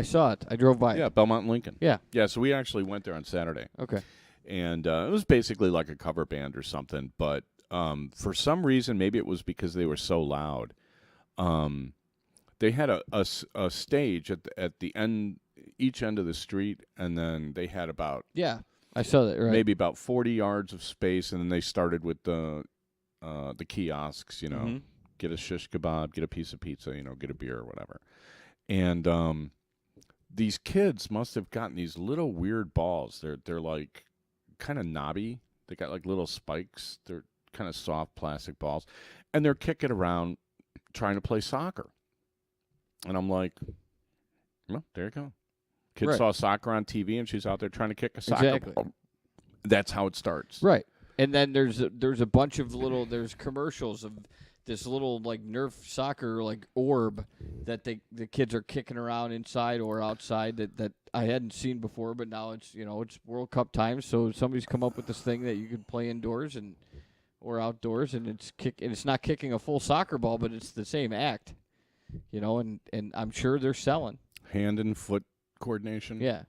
saw it. I drove by. Yeah, Belmont and Lincoln. Yeah. Yeah, so we actually went there on Saturday. Okay. And it was basically like a cover band or something. But for some reason, maybe it was because they were so loud, they had a stage at the end, each end of the street, and then they had about I saw that, right. Maybe about 40 yards of space, and then they started with the kiosks, you know, get a shish kebab, get a piece of pizza, you know, get a beer or whatever. And these kids must have gotten these little weird balls. They're like kind of knobby. They got like little spikes. They're kind of soft plastic balls, and they're kicking around trying to play soccer. And I'm like, well, there you go. Kid saw soccer on TV, and she's out there trying to kick a soccer ball. That's how it starts. Right. And then there's a bunch of there's commercials of this little like Nerf soccer like orb that the kids are kicking around inside or outside that I hadn't seen before, but now it's World Cup time, so somebody's come up with this thing that you can play indoors or outdoors, and it's not kicking a full soccer ball, but it's the same act. You know, and I'm sure they're selling hand and foot coordination. Yeah.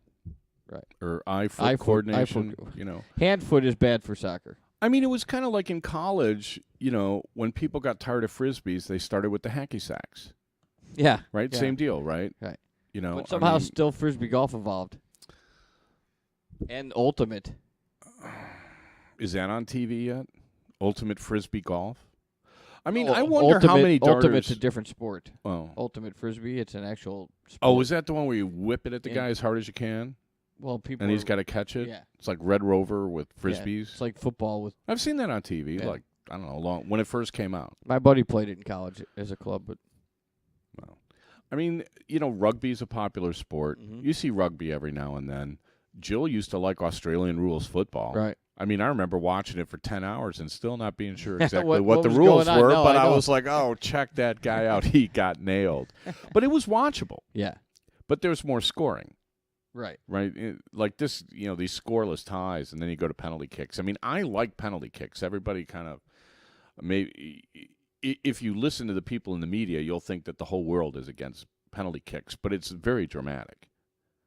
Right. Or eye-foot coordination, you know. Hand-foot is bad for soccer. I mean, it was kind of like in college, you know, when people got tired of Frisbees, they started with the hacky sacks. Yeah. Right? Yeah. Same deal, right? Right. You know, but somehow still Frisbee golf evolved. And Ultimate. Is that on TV yet? Ultimate Frisbee Golf? I mean, Oh, I wonder how many darters... Ultimate's a different sport. Oh. Ultimate Frisbee, it's an actual sport. Oh, is that the one where you whip it at the guy as hard as you can? Well, people... And he's got to catch it? Yeah. It's like Red Rover with Frisbees? Yeah, it's like football with... I've seen that on TV, like, I don't know, when it first came out. My buddy played it in college as a club, but... Well, I mean, rugby's a popular sport. Mm-hmm. You see rugby every now and then. Jill used to like Australian rules football. Right. I mean, I remember watching it for 10 hours and still not being sure exactly what the was rules going on. were, No, but I I know. was like, oh, check that guy out. He got nailed. But it was watchable. Yeah. But there's more scoring. Right. Right? Like this, these scoreless ties, and then you go to penalty kicks. I mean, I like penalty kicks. Everybody kind of, maybe, if you listen to the people in the media, you'll think that the whole world is against penalty kicks, but it's very dramatic.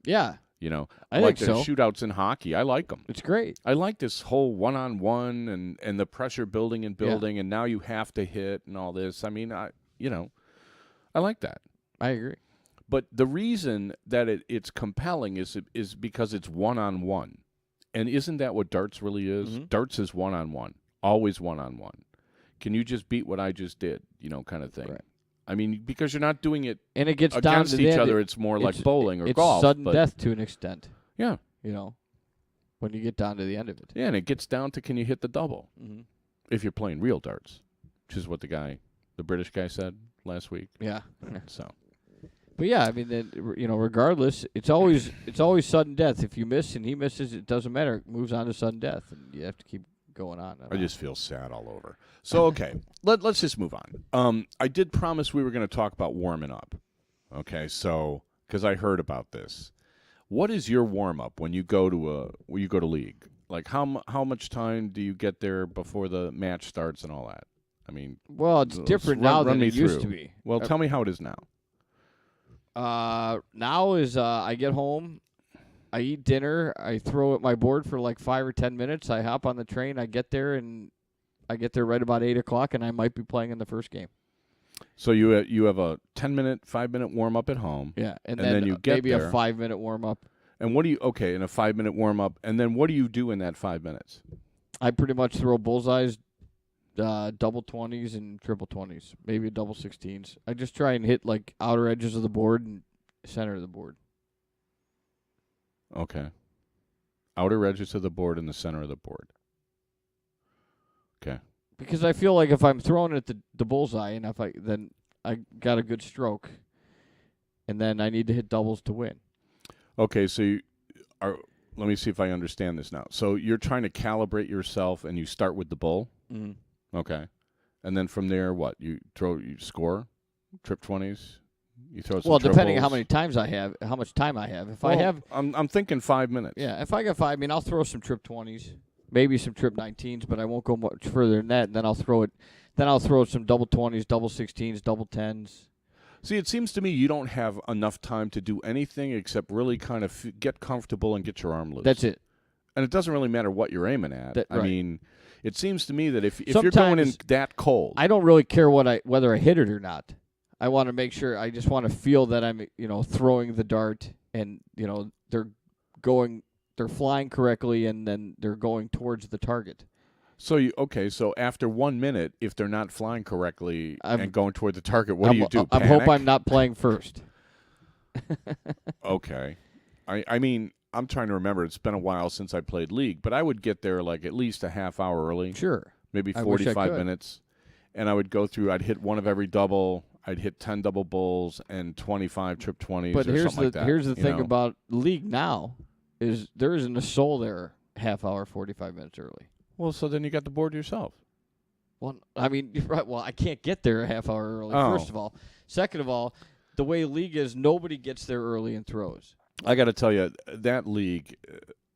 Yeah. I think like so. the shootouts in hockey. I like them. It's great. I like this whole one-on-one and the pressure building, and now you have to hit and all this. I mean, I like that. I agree. But the reason that it's compelling is because it's one-on-one. And isn't that what darts really is? Mm-hmm. Darts is one-on-one, always one-on-one. Can you just beat what I just did, kind of thing. Right. I mean, because you're not doing it and it gets against down to each the end, other. It's more like bowling or it's golf. It's sudden but, death to an extent. Yeah. When you get down to the end of it. Yeah, and it gets down to can you hit the double Mm-hmm. if you're playing real darts, which is what the British guy said last week. Yeah. So. But yeah, I mean, regardless, it's always sudden death. If you miss and he misses, it doesn't matter. It moves on to sudden death, and you have to keep going on. I just feel sad all over. So, okay, let's just move on. I did promise we were going to talk about warming up. Okay, so because I heard about this, what is your warm up when you go to league? Like how much time do you get there before the match starts and all that? I mean, well, it's different now than it used to be. Well, tell me how it is now. Now is I get home, I eat dinner, I throw at my board for like 5 or 10 minutes. I hop on the train, I get there, and I get there right about 8 o'clock, and I might be playing in the first game. So you have a 10-minute, 5-minute warm up at home. Yeah, and then you get maybe there. a 5-minute warm up. And what do you in a 5-minute warm up, and then what do you do in that 5 minutes? I pretty much throw bullseyes, double 20s and triple 20s, maybe double 16s. I just try and hit like outer edges of the board and center of the board. Okay. Outer edges of the board and the center of the board. Okay. Because I feel like if I'm throwing at the bullseye and then I got a good stroke, and then I need to hit doubles to win. Okay, so let me see if I understand this now. So you're trying to calibrate yourself, and you start with the bull. Mm-hmm. Okay, and then from there, what you score, trip 20s. You throw some depending on triples. how many times I have, how much time I have. If I have, I'm thinking 5 minutes. Yeah, if I got 5, I'll throw some trip 20s, maybe some trip 19s, but I won't go much further than that. And then I'll throw some double 20s, double 16s, double 10s. See, it seems to me you don't have enough time to do anything except really kind of get comfortable and get your arm loose. That's it. And it doesn't really matter what you're aiming at. Right. I mean, it seems to me that if you're going in that cold, I don't really care whether I hit it or not. I want to make sure. I just want to feel that I'm, throwing the dart, and they're flying correctly, and then they're going towards the target. So so after 1 minute, if they're not flying correctly and going toward the target, what do you do? I hope I'm not playing first. Okay, I mean, I'm trying to remember. It's been a while since I played League, but I would get there like at least a half hour early. Sure. Maybe 45 minutes. And I would go through, I'd hit one of every double, I'd hit 10 double bulls and 25 trip 20s but or something like that. Here's the thing about League now is there isn't a soul there half hour, 45 minutes early. Well, so then you got the board yourself. Well, I mean, right. Well, I can't get there a half hour early, Oh. first of all. Second of all, the way League is, nobody gets there early and throws. I got to tell you, that League,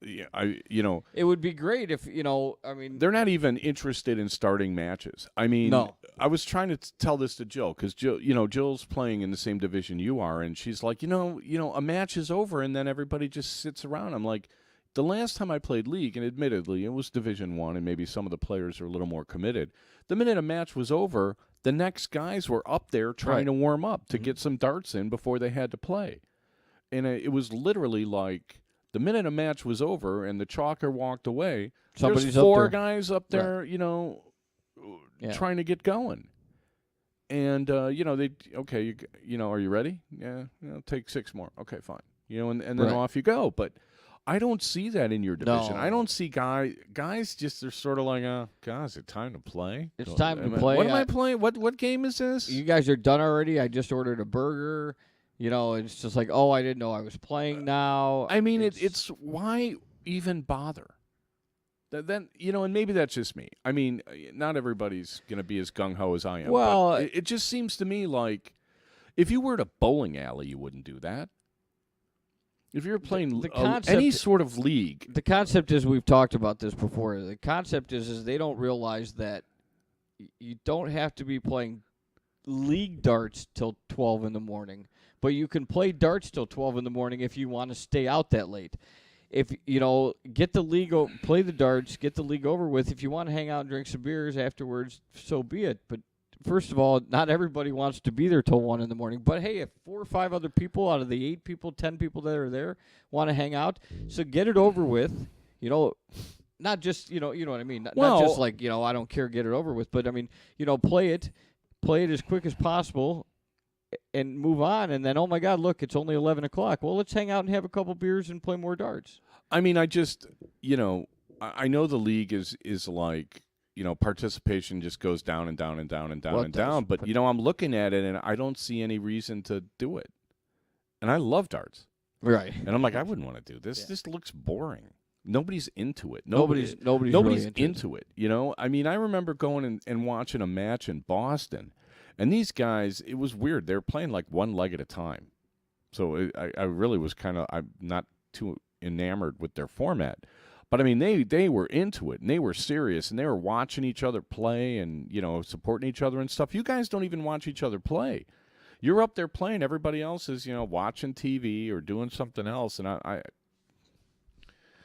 it would be great if, I mean. They're not even interested in starting matches. I mean, no. I was trying to tell this to Jill because Jill's playing in the same division you are, and she's like, a match is over, and then everybody just sits around. I'm like, the last time I played League, and admittedly it was Division I, and maybe some of the players are a little more committed. The minute a match was over, the next guys were up there trying to warm up to get some darts in before they had to play, and it was literally like The minute a match was over and the chalker walked away, Somebody's there's 4 up there. guys up there, trying to get going. And, are you ready? Yeah, take 6 more. Okay, fine. And then off you go. But I don't see that in your division. No. I don't see guys just, they're sort of like, God, is it time to play? It's time to play. What am I playing? What game is this? You guys are done already. I just ordered a burger. It's just like, I didn't know I was playing now. I mean, it's why even bother? Then, and maybe that's just me. I mean, not everybody's going to be as gung-ho as I am. Well, but it just seems to me like if you were at a bowling alley, you wouldn't do that. If you're playing any sort of league. The concept is, we've talked about this before, the concept is they don't realize that you don't have to be playing league darts till 12 in the morning, but you can play darts till 12 in the morning if you want to stay out that late. If, get the league, play the darts, get the league over with. If you want to hang out and drink some beers afterwards, so be it. But first of all, not everybody wants to be there till 1 in the morning. But hey, if 4 or 5 other people out of the 8 people, 10 people that are there want to hang out, so get it over with. Not just, you know what I mean? Not just like, I don't care, get it over with. But I mean, play it as quick as possible and move on. And then, oh my God, look, it's only 11 o'clock. Well, let's hang out and have a couple beers and play more darts. I mean, I just, I know the league is like, participation just goes down and down and down and down and down. But, I'm looking at it and I don't see any reason to do it. And I love darts. Right. And I'm like, I wouldn't want to do this. Yeah. This looks boring. Nobody's into it. Nobody's really into it. I mean, I remember going and watching a match in Boston. And these guys, it was weird. They were playing like one leg at a time. So I really was I'm not too enamored with their format. But, I mean, they were into it, and they were serious, and they were watching each other play and, supporting each other and stuff. You guys don't even watch each other play. You're up there playing. Everybody else is, watching TV or doing something else. And I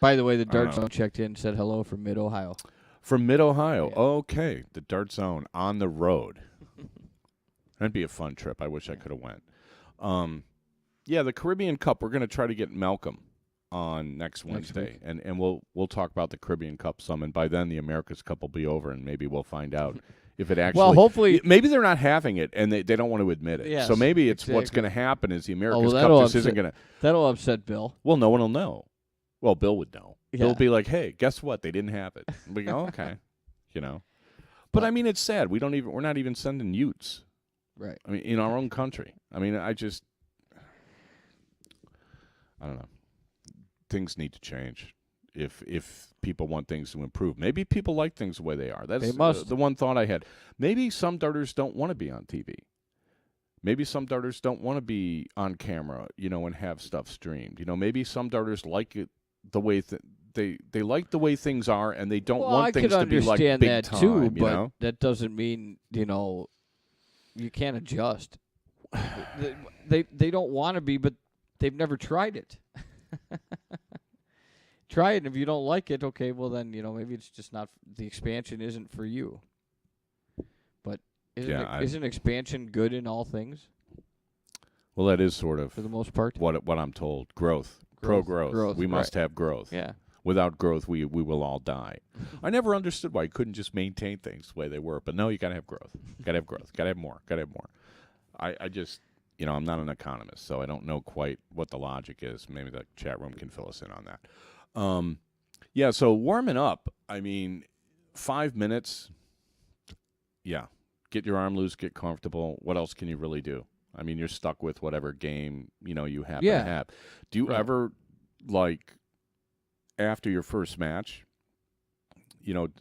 By the way, the Dart Zone checked in and said hello from Mid-Ohio. From Mid-Ohio. Yeah. Okay. The Dart Zone on the road. That'd be a fun trip. I wish I could have went. The Caribbean Cup, we're going to try to get Malcolm on next Wednesday. And we'll talk about the Caribbean Cup some. And by then, the America's Cup will be over, and maybe we'll find out if it actually... Well, hopefully... Maybe they're not having it, and they don't want to admit it. Yes, so maybe it's what's going to happen is the America's Cup just isn't going to... That'll upset Bill. Well, no one will know. Well, Bill would know. Yeah. He'll be like, hey, guess what? They didn't have it. We go, okay. But I mean, it's sad. We're not even sending Utes. Right. I mean, in our own country. I mean, I don't know. Things need to change if people want things to improve. Maybe people like things the way they are. That's the one thought I had. Maybe some darters don't want to be on TV. Maybe some darters don't want to be on camera, and have stuff streamed. Maybe some darters like it the way they like the way things are, and they don't want things to be like big time. I could understand that too, but that doesn't mean you can't adjust. They don't want to be, but they've never tried it. Try it, and if you don't like it, okay, well then, maybe it's just not, the expansion isn't for you. But isn't expansion good in all things? Well, that is sort of, for the most part, what I'm told. Growth. Pro-growth. We must have growth. Yeah. Without growth, we will all die. I never understood why you couldn't just maintain things the way they were. But no, you got to have growth. Got to have growth. Got to have more. Got to have more. I just, I'm not an economist, so I don't know quite what the logic is. Maybe the chat room can fill us in on that. So warming up, I mean, 5 minutes, get your arm loose, get comfortable. What else can you really do? I mean, you're stuck with whatever game, you happen to have. Do you ever, after your first match,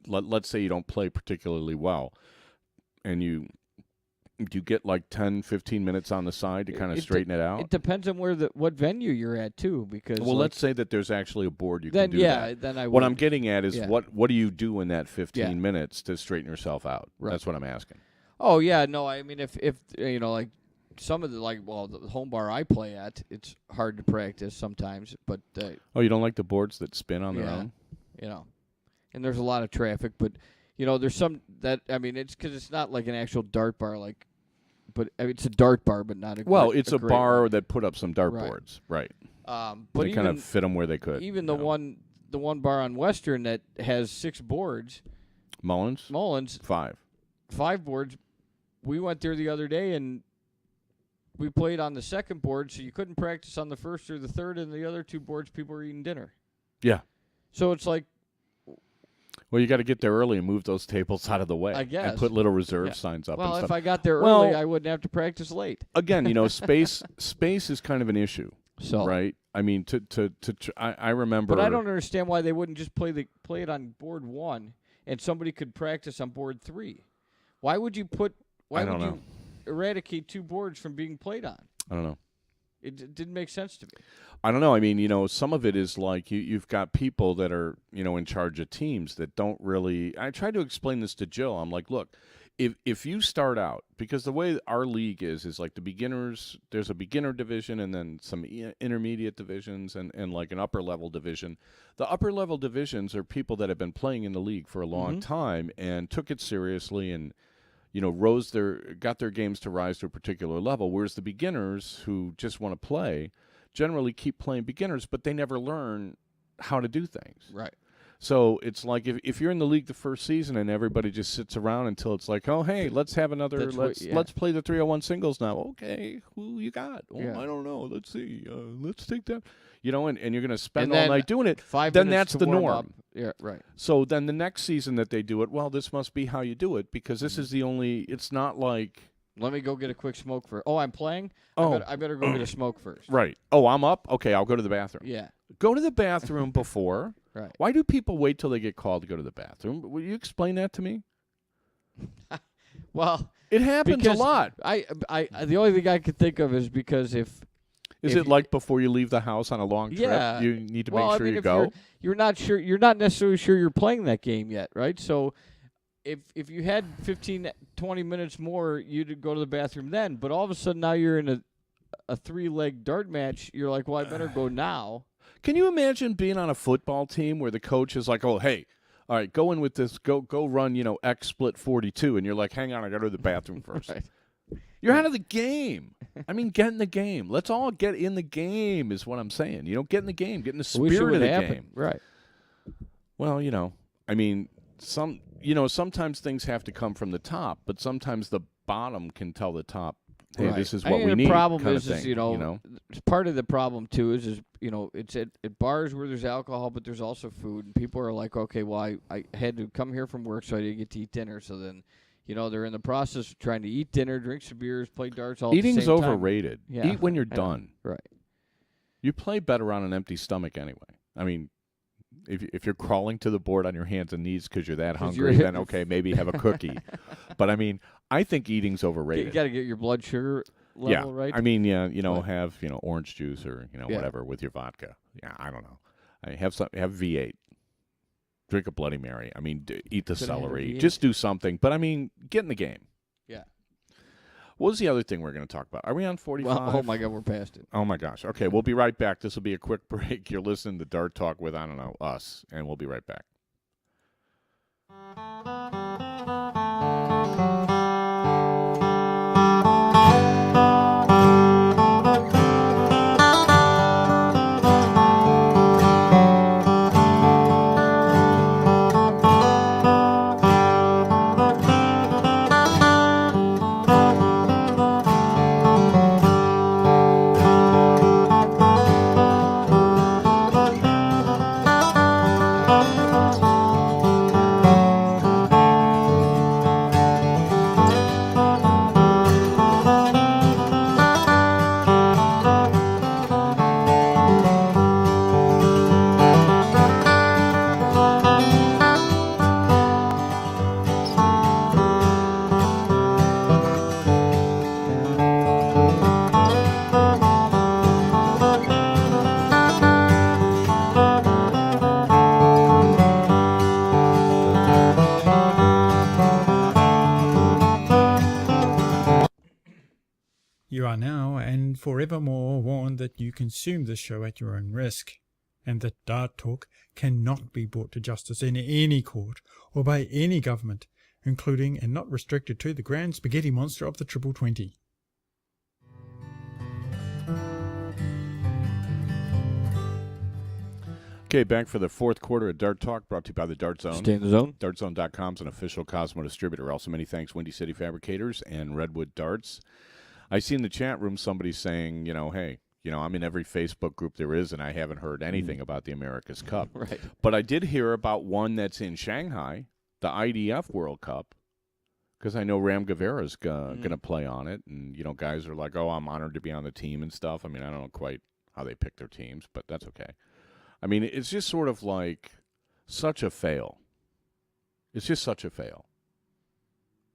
let's say you don't play particularly well, and you get 10, 15 minutes on the side to kind of straighten it out? It depends on what venue you're at too, because let's say that there's actually a board you can do that. Then I would. What I'm getting at is what do you do in that 15 minutes to straighten yourself out? Right. That's what I'm asking. Oh yeah, no, I mean if some of the home bar I play at, it's hard to practice sometimes, but you don't like the boards that spin on their own? And there's a lot of traffic, but there's some that, I mean, it's because it's not like an actual dart bar, but it's a dart bar, but not a it's a bar that put up some dart boards, right? But they kind of fit them where they could. Even the one bar on Western that has 6 boards. Mullins. 5 boards. We went there the other day and we played on the second board, so you couldn't practice on the first or the third, and the other 2 boards people were eating dinner. Yeah. So it's like, well, you got to get there early and move those tables out of the way. I guess. And put little reserve signs up. Well, and stuff. if I got there early, I wouldn't have to practice late. Again, space is kind of an issue. So right. I mean, I remember. But I don't understand why they wouldn't just play it on board 1, and somebody could practice on board 3. Why would you you eradicate 2 boards from being played on? I don't know. It didn't make sense to me. I don't know. I mean, some of it is like you've got people that are, in charge of teams that don't really. I tried to explain this to Jill. I'm like, look, if you start out, because the way our league is like the beginners, there's a beginner division and then some intermediate divisions and like an upper level division. The upper level divisions are people that have been playing in the league for a long time and took it seriously and got their games to rise to a particular level, whereas the beginners who just want to play generally keep playing beginners, but they never learn how to do things. Right. So it's like if you're in the league the first season and everybody just sits around until it's like, oh, hey, let's have another, let's play the 301 singles now. Okay, who you got? Oh, I don't know. Let's see. Let's take that. And you're going to spend all night doing it. 5 then minutes that's the norm. Up. Yeah, right. So then the next season that they do it, well, this must be how you do it because this is the only. It's not like. Let me go get a quick smoke first. Oh, I'm playing? I better go get a smoke first. Right. Oh, I'm up? Okay, I'll go to the bathroom. Yeah. Go to the bathroom before. Right. Why do people wait till they get called to go to the bathroom? Will you explain that to me? Well, it happens a lot. I the only thing I could think of is because if it like before you leave the house on a long trip? Yeah. You need to make sure you go? You're not sure. You're not necessarily sure you're playing that game yet, right? So if you had 15, 20 minutes more, you'd go to the bathroom then. But all of a sudden now you're in a 3-leg dart match. You're like, well, I better go now. Can you imagine being on a football team where the coach is like, oh, hey, all right, go in with this, go run, X split 42, and you're like, hang on, I got to go to the bathroom first. Right. You're out of the game. I mean, get in the game. Let's all get in the game is what I'm saying. Get in the game. Get in the spirit of the game. Right. Well, I mean, sometimes things have to come from the top, but sometimes the bottom can tell the top, hey, this is what we need. The problem is part of the problem too is it's at bars where there's alcohol, but there's also food, and people are like, okay, well, I had to come here from work, so I didn't get to eat dinner. So then, they're in the process of trying to eat dinner, drink some beers, play darts all Eating's at the same time. overrated. Yeah. Eat when you're done. Right. You play better on an empty stomach anyway. I mean, if you're crawling to the board on your hands and knees because you're that hungry, then okay, maybe have a cookie. But I mean, I think eating's overrated. You got to get your blood sugar level right. I mean, have orange juice or whatever with your vodka. Yeah, I don't know. Have V8. Drink a Bloody Mary. I mean, eat the celery. Just do something. But I mean, get in the game. Yeah. What was the other thing we're going to talk about? Are we on 45? Well, oh my God, we're past it. Oh my gosh. Okay, we'll be right back. This will be a quick break. You're listening to Dart Talk with, us, and we'll be right back. You are now and forevermore warned that you consume this show at your own risk, and that Dart Talk cannot be brought to justice in any court or by any government, including and not restricted to the grand spaghetti monster of the Triple 20. Okay, back for the fourth quarter of Dart Talk, brought to you by the Dart Zone. Stay in the zone. DartZone.com is an official Cosmo distributor. Also, many thanks, Windy City Fabricators and Redwood Darts. I see in the chat room somebody saying, hey, I'm in every Facebook group there is, and I haven't heard anything about the America's Cup. Right. But I did hear about one that's in Shanghai, the IDF World Cup, because I know Ram Guevara's going to play on it. And, guys are like, oh, I'm honored to be on the team and stuff. I mean, I don't know quite how they pick their teams, but that's okay. I mean, it's just sort of like such a fail. It's just such a fail.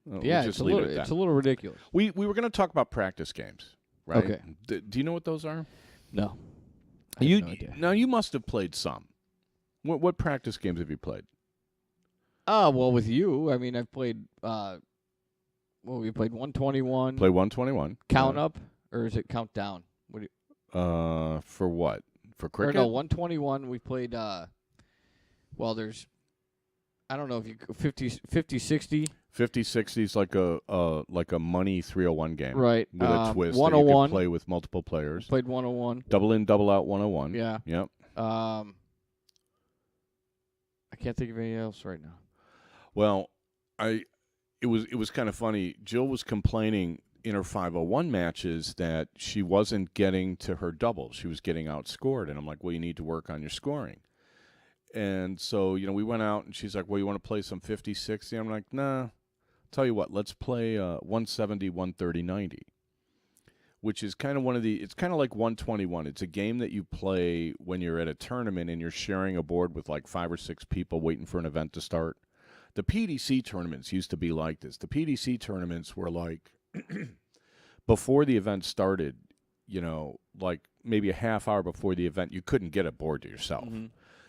Yeah, it's a little ridiculous. We were going to talk about practice games, right? Okay. Do you know what those are? No. I have no idea. Now, you must have played some. What practice games have you played? Well, with you, I mean, I've played, we played 121. Play 121. Count up, or is it count down? What do you, for what? For cricket? Or no, 121, we played, there's, I don't know if you, 50, 60. 50, 60 is like a money 301 game. Right. With a twist 101. that you can play with multiple players. Played 101. Double in, double out 101. Yeah. Yep. I can't think of anything else right now. Well, it was kind of funny. Jill was complaining in her 501 matches that she wasn't getting to her doubles. She was getting outscored. And I'm like, well, you need to work on your scoring. And so, we went out, and she's like, well, you want to play some 50, 60? I'm like, nah. Tell you what, let's play 170, 130, 90, which is kind of it's kind of like 121. It's a game that you play when you're at a tournament and you're sharing a board with like 5 or 6 people waiting for an event to start. The PDC tournaments used to be like this. The PDC tournaments were like, before the event started, like maybe a half hour before the event, you couldn't get a board to yourself. Mm-hmm.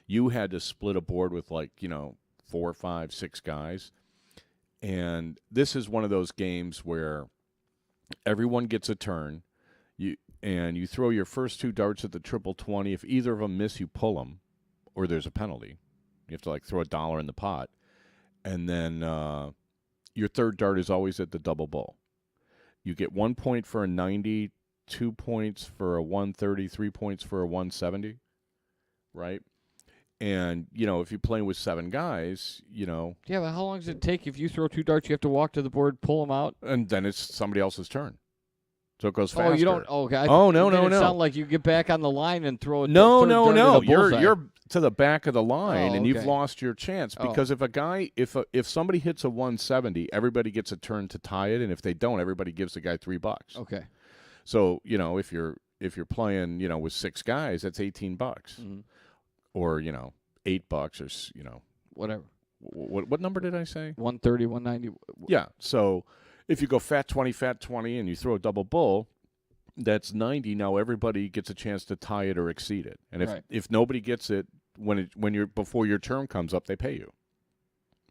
You had to split a board with 4, 5, 6 guys. And this is one of those games where everyone gets a turn. You throw your first 2 darts at the triple 20. If either of them miss, you pull them, or there's a penalty. You have to throw $1 in the pot. And then your third dart is always at the double bull. You get 1 point for a 90, 2 points for a 130, 3 points for a 170, right? And, if you're playing with 7 guys, Yeah, but how long does it take? If you throw 2 darts, you have to walk to the board, pull them out? And then it's somebody else's turn. So it goes faster. Oh, you don't? Okay. No. It sound like you get back on the line and throw it. No. You're to the back of the line, and okay. you've lost your chance. Because if somebody hits a 170, everybody gets a turn to tie it, and if they don't, everybody gives the guy $3. Okay. So, if you're playing, with 6 guys, that's $18. Mm-hmm. Or, $8 or, whatever. What number did I say? 130, 190. Yeah. So if you go fat 20, and you throw a double bull, that's 90. Now everybody gets a chance to tie it or exceed it. And if nobody gets it before your term comes up, they pay you.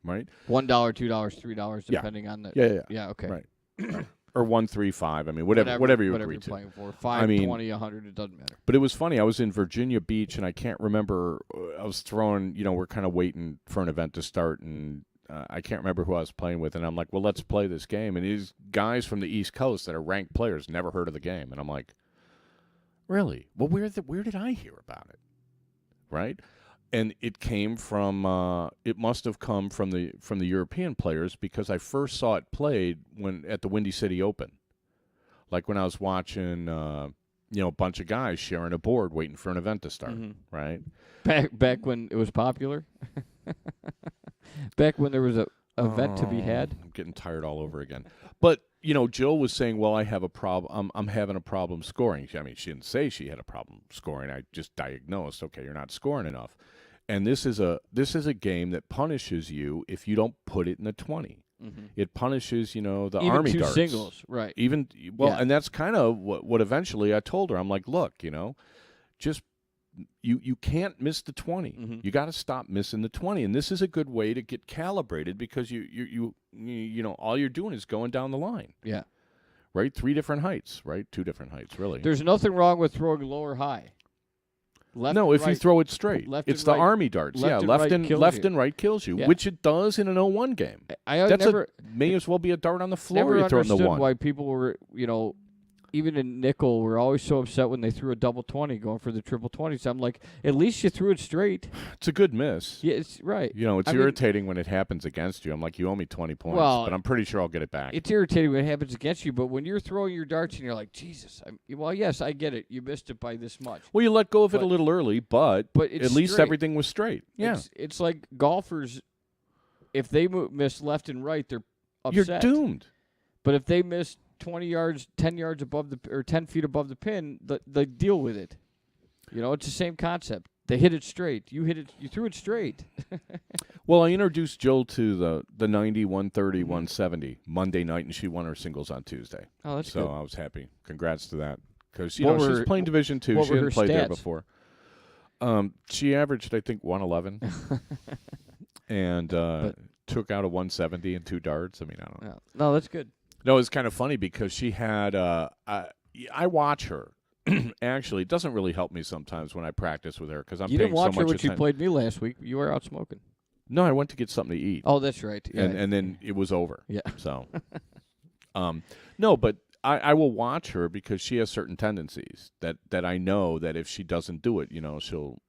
Right? $1, $2, $3, depending on the. Yeah. Okay. Right. Or 135. I mean, whatever you agree to. Playing for 5, 20, 100. It doesn't matter. But it was funny. I was in Virginia Beach, and I can't remember. I was throwing. We're kind of waiting for an event to start, and I can't remember who I was playing with. And I'm like, well, let's play this game. And these guys from the East Coast that are ranked players never heard of the game, and I'm like, really? Well, where did I hear about it? Right. And it came from. It must have come from the European players, because I first saw it played at the Windy City Open, like when I was watching, a bunch of guys sharing a board waiting for an event to start. Mm-hmm. Right. Back when it was popular. Back when there was a event to be had. I'm getting tired all over again. But Jill was saying, well, I have a problem. I'm having a problem scoring. I mean, she didn't say she had a problem scoring. I just diagnosed, okay, you're not scoring enough. And this is a game that punishes you if you don't put it in the 20. Mm-hmm. It punishes, the even Army darts. Even 2 singles, right. And that's kind of what eventually I told her. I'm like, look, just you can't miss the 20. Mm-hmm. You got to stop missing the 20. And this is a good way to get calibrated, because you all you're doing is going down the line. Yeah. Right? 3 different heights, right? 2 different heights, really. There's nothing wrong with throwing low or high. No, if you throw it straight. It's the Army darts. Left and right kills you, which it does in an 0-1 game. May may as well be a dart on the floor. Never you throw in the 1. Why people were, even in nickel, we're always so upset when they threw a double 20 going for the triple 20. So I'm like, at least you threw it straight. It's a good miss. Yeah, it's right. It's irritating when it happens against you. I'm like, you owe me 20 points, but I'm pretty sure I'll get it back. It's irritating when it happens against you, but when you're throwing your darts and you're like, Jesus, well, yes, I get it. You missed it by this much. Well, you let go of it a little early, but it's at least straight. everything was straight. Yeah. It's like golfers, if they miss left and right, they're upset. You're doomed. But if they miss 20 yards, 10 yards above or 10 feet above the pin, they deal with it. It's the same concept. They hit it straight. You threw it straight. Well, I introduced Jill to the 90, 130, 170 Monday night, and she won her singles on Tuesday. Oh, that's good. So I was happy. Congrats to that. Because, she's playing Division II. She hadn't played there before. She averaged, I think, 111. And took out a 170 and 2 darts. I mean, I don't know. No, that's good. No, it's kind of funny because she had I watch her. Actually, it doesn't really help me sometimes when I practice with her because I'm you paying didn't watch so much her when attention. she played me last week. You were out smoking. No, I went to get something to eat. Oh, that's right. Yeah. And then it was over. Yeah. So, no, but I will watch her because she has certain tendencies that I know that if she doesn't do it, she'll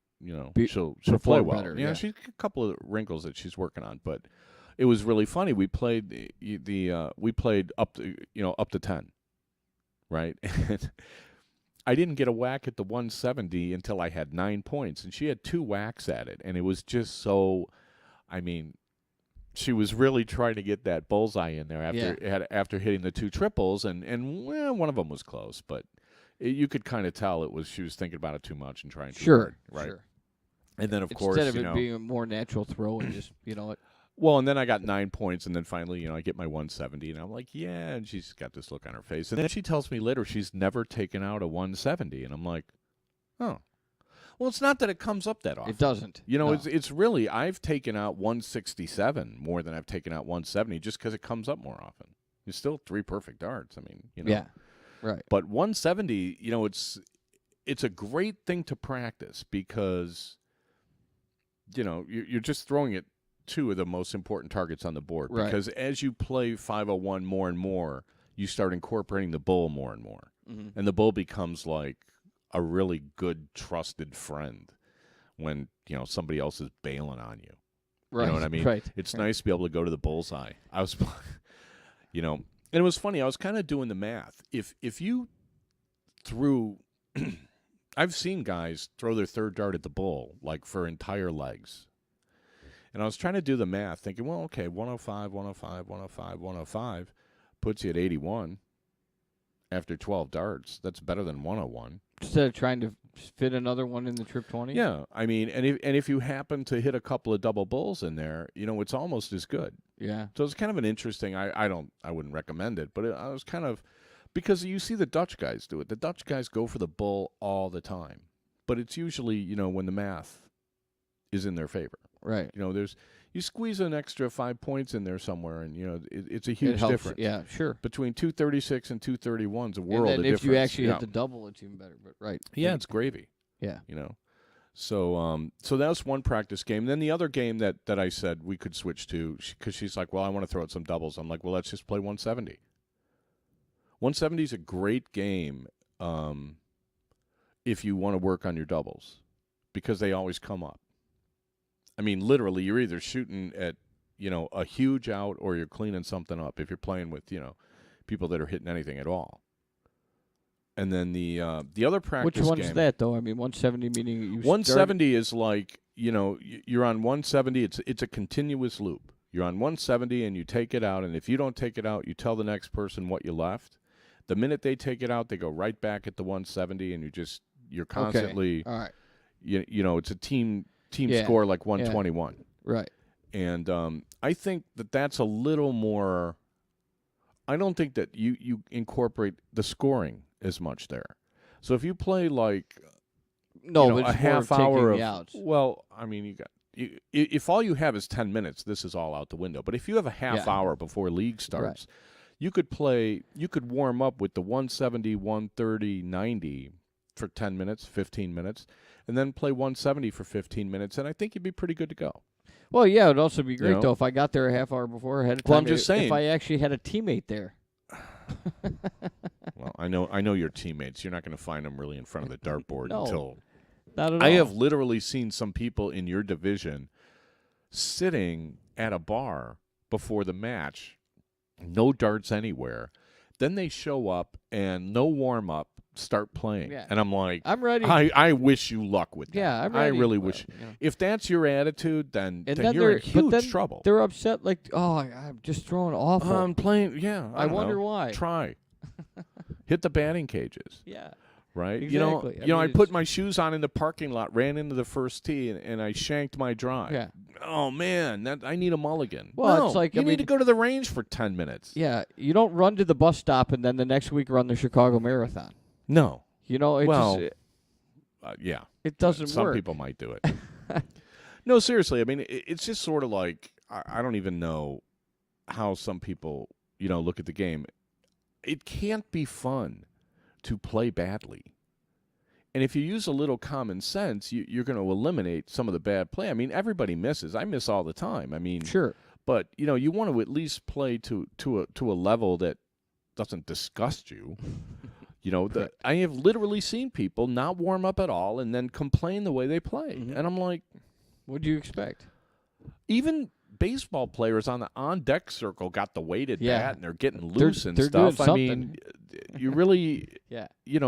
play well. Better, yeah, she's a couple of wrinkles that she's working on, but it was really funny. We played we played up to 10, right? And I didn't get a whack at the 170 until I had 9 points, and she had 2 whacks at it, and it was just so. I mean, she was really trying to get that bullseye in there after hitting the 2 triples, and one of them was close, but you could kind of tell she was thinking about it too much and trying to hard, right? Sure. And then of course, instead of it being a more natural throw and just it. Well, and then I got 9 points, and then finally, I get my 170, and I'm like, yeah, and she's got this look on her face. And then she tells me later she's never taken out a 170, and I'm like, oh. Well, it's not that it comes up that often. It doesn't. No. It's really, I've taken out 167 more than I've taken out 170 just because it comes up more often. It's still 3 perfect darts. I mean, Yeah, right. But 170, it's a great thing to practice because, you're just throwing it 2 of the most important targets on the board. Right. Because as you play 501 more and more, you start incorporating the bull more and more. Mm-hmm. And the bull becomes like a really good, trusted friend when, somebody else is bailing on you. Right. You know what I mean? Right. It's nice to be able to go to the bullseye. I was, and it was funny. I was kind of doing the math. If you threw, I've seen guys throw their 3rd dart at the bull, like for entire legs. And I was trying to do the math, thinking, well, okay, 105, 105, 105, 105 puts you at 81 after 12 darts. That's better than 101. Instead of trying to fit another one in the trip 20? Yeah, I mean, and if you happen to hit a couple of double bulls in there, it's almost as good. Yeah. So it's kind of an interesting, I wouldn't recommend it, but I was kind of, because you see the Dutch guys do it. The Dutch guys go for the bull all the time. But it's usually, when the math is in their favor. Right. You squeeze an extra 5 points in there somewhere, and it's a huge difference. Yeah, sure. Between 236 and 231 is a world of difference. If you actually hit the double, it's even better. But right. Yeah, it's gravy. Yeah. So that was one practice game. Then the other game that I said we could switch to, because she's like, well, I want to throw out some doubles. I'm like, well, let's just play 170. 170 is a great game if you want to work on your doubles, because they always come up. I mean, literally, you're either shooting at, a huge out or you're cleaning something up if you're playing with, people that are hitting anything at all. And then the other practice game. Which one's that, though? I mean, 170 meaning you 170 is like, you're on 170. It's a continuous loop. You're on 170 and you take it out, and if you don't take it out, you tell the next person what you left. The minute they take it out, they go right back at the 170, and you're constantly. Okay. All right. It's a team score like 121. Yeah. Right. And I think that's a little more. I don't think that you incorporate the scoring as much there. So if you play like but a half more hour of outs. Well, I mean, if all you have is 10 minutes, this is all out the window. But if you have a half hour before league starts, you could warm up with the 170, 130, 90 for 10 minutes, 15 minutes, and then play 170 for 15 minutes, and I think you'd be pretty good to go. Well, yeah, it would also be great, though, if I got there a half hour before ahead of time. Well, I'm just saying. If I actually had a teammate there. Well, I know your teammates. You're not going to find them really in front of the dartboard No, until. Not at all. I have literally seen some people in your division sitting at a bar before the match, no darts anywhere. Then they show up and no warm up, start playing. Yeah. And I'm like, I'm ready. I wish you luck with that. Yeah, I'm I ready. really wish. If that's your attitude, then you're in huge trouble. They're upset like, oh, I'm just throwing awful. I'm playing, yeah. I don't wonder know. why. Try. Hit the batting cages. Yeah. Right? Exactly. I put my shoes on in the parking lot, ran into the first tee, and I shanked my drive. Yeah. Oh, man, I need a mulligan. Well, no, it's like, you I need mean, to go to the range for 10 minutes. Yeah, you don't run to the bus stop and then the next week run the Chicago Marathon. No. You know, Yeah. It doesn't Some work. people might do it. No, seriously. I mean, it's just sort of like, I don't even know how some people, look at the game. It can't be fun to play badly. And if you use a little common sense, you're going to eliminate some of the bad play. I mean, everybody misses. I miss all the time. I mean, sure. But, you want to at least play to a level that doesn't disgust you. I have literally seen people not warm up at all and then complain the way they play. Mm-hmm. And I'm like, what do you expect? Even baseball players on the on-deck circle got the weighted bat and they're getting loose and they're stuff. Doing I mean, you really,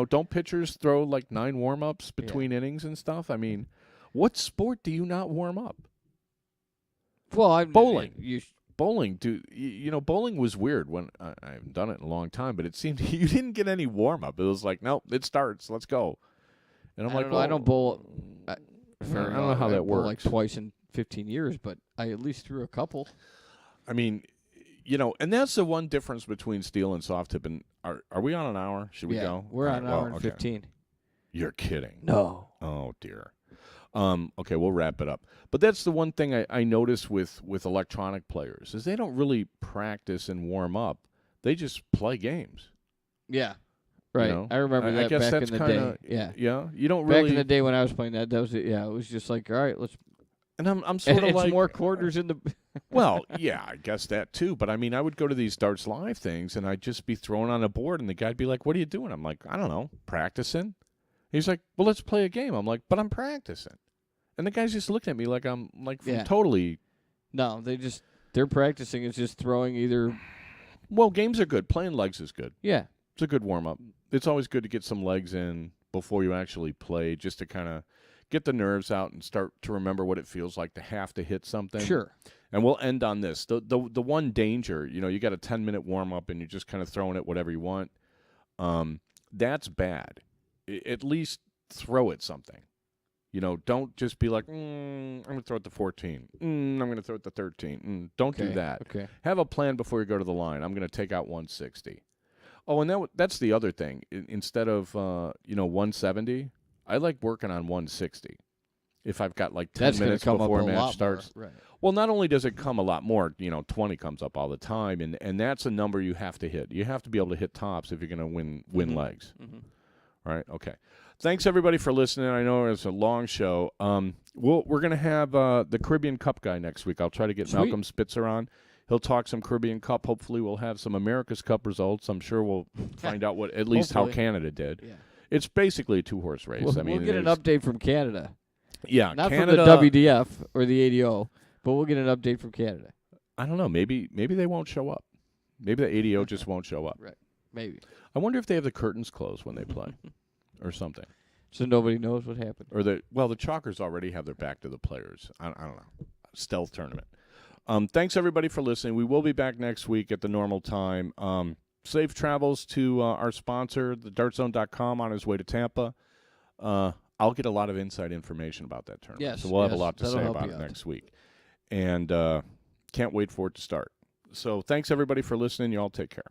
don't pitchers throw like 9 warm-ups between innings and stuff? I mean, what sport do you not warm up? Well, bowling. Bowling, bowling was weird when I haven't done it in a long time, but it seemed you didn't get any warm-up. It was like, nope, it starts, let's go. And I'm like, I don't bowl. I don't know how that works. Like twice in 15 years, but I at least threw a couple. I mean, and that's the one difference between steel and soft tip. And are we on an hour? Should we go? We're on an hour and 15. You're kidding. No. Oh, dear. Okay, we'll wrap it up. But that's the one thing I notice with electronic players is they don't really practice and warm up. They just play games. Yeah. Right. I remember that back in the day. Yeah. Yeah. You don't really. Back in the day when I was playing that was it. Yeah, it was just like, all right, let's. And I'm sort of like more quarters in the. Well, yeah, I guess that too. But I mean, I would go to these Darts Live things, and I'd just be thrown on a board, and the guy'd be like, "What are you doing?" I'm like, "I don't know, practicing." He's like, "Well, let's play a game." I'm like, "But I'm practicing," and the guy's just looking at me like I'm like totally. No, they're practicing. It's just throwing either. Well, games are good. Playing legs is good. Yeah, it's a good warm up. It's always good to get some legs in before you actually play, just to kind of get the nerves out and start to remember what it feels like to have to hit something. Sure. And we'll end on this. The one danger, you got a 10-minute warm-up and you're just kind of throwing it whatever you want. That's bad. At least throw it something. Don't just be like, I'm going to throw it to 14. I'm going to throw it to 13. Don't do that. Okay. Have a plan before you go to the line. I'm going to take out 160. Oh, and that's the other thing. Instead of 170, I like working on 160. If I've got like 10 minutes before a match starts. Right. Well, not only does it come a lot more, 20 comes up all the time, and that's a number you have to hit. You have to be able to hit tops if you're going to win legs. Mm-hmm. All right, okay. Thanks, everybody, for listening. I know it's a long show. We're going to have the Caribbean Cup guy next week. I'll try to get Malcolm Spitzer on. He'll talk some Caribbean Cup. Hopefully we'll have some America's Cup results. I'm sure we'll find out at least how Canada did. Yeah. It's basically a 2-horse race. We'll get an update from Canada. Yeah, not Canada, from the WDF or the ADO, but we'll get an update from Canada. I don't know. Maybe they won't show up. Maybe the ADO just won't show up. Right. Maybe. I wonder if they have the curtains closed when they play or something. So nobody knows what happened. Or the Chalkers already have their back to the players. I don't know. Stealth tournament. Thanks, everybody, for listening. We will be back next week at the normal time. Safe travels to our sponsor, thedartzone.com, on his way to Tampa. I'll get a lot of inside information about that tournament. Yes, so we'll have a lot to that'll say help about you it out. next week. And can't wait for it to start. So thanks, everybody, for listening. You all take care.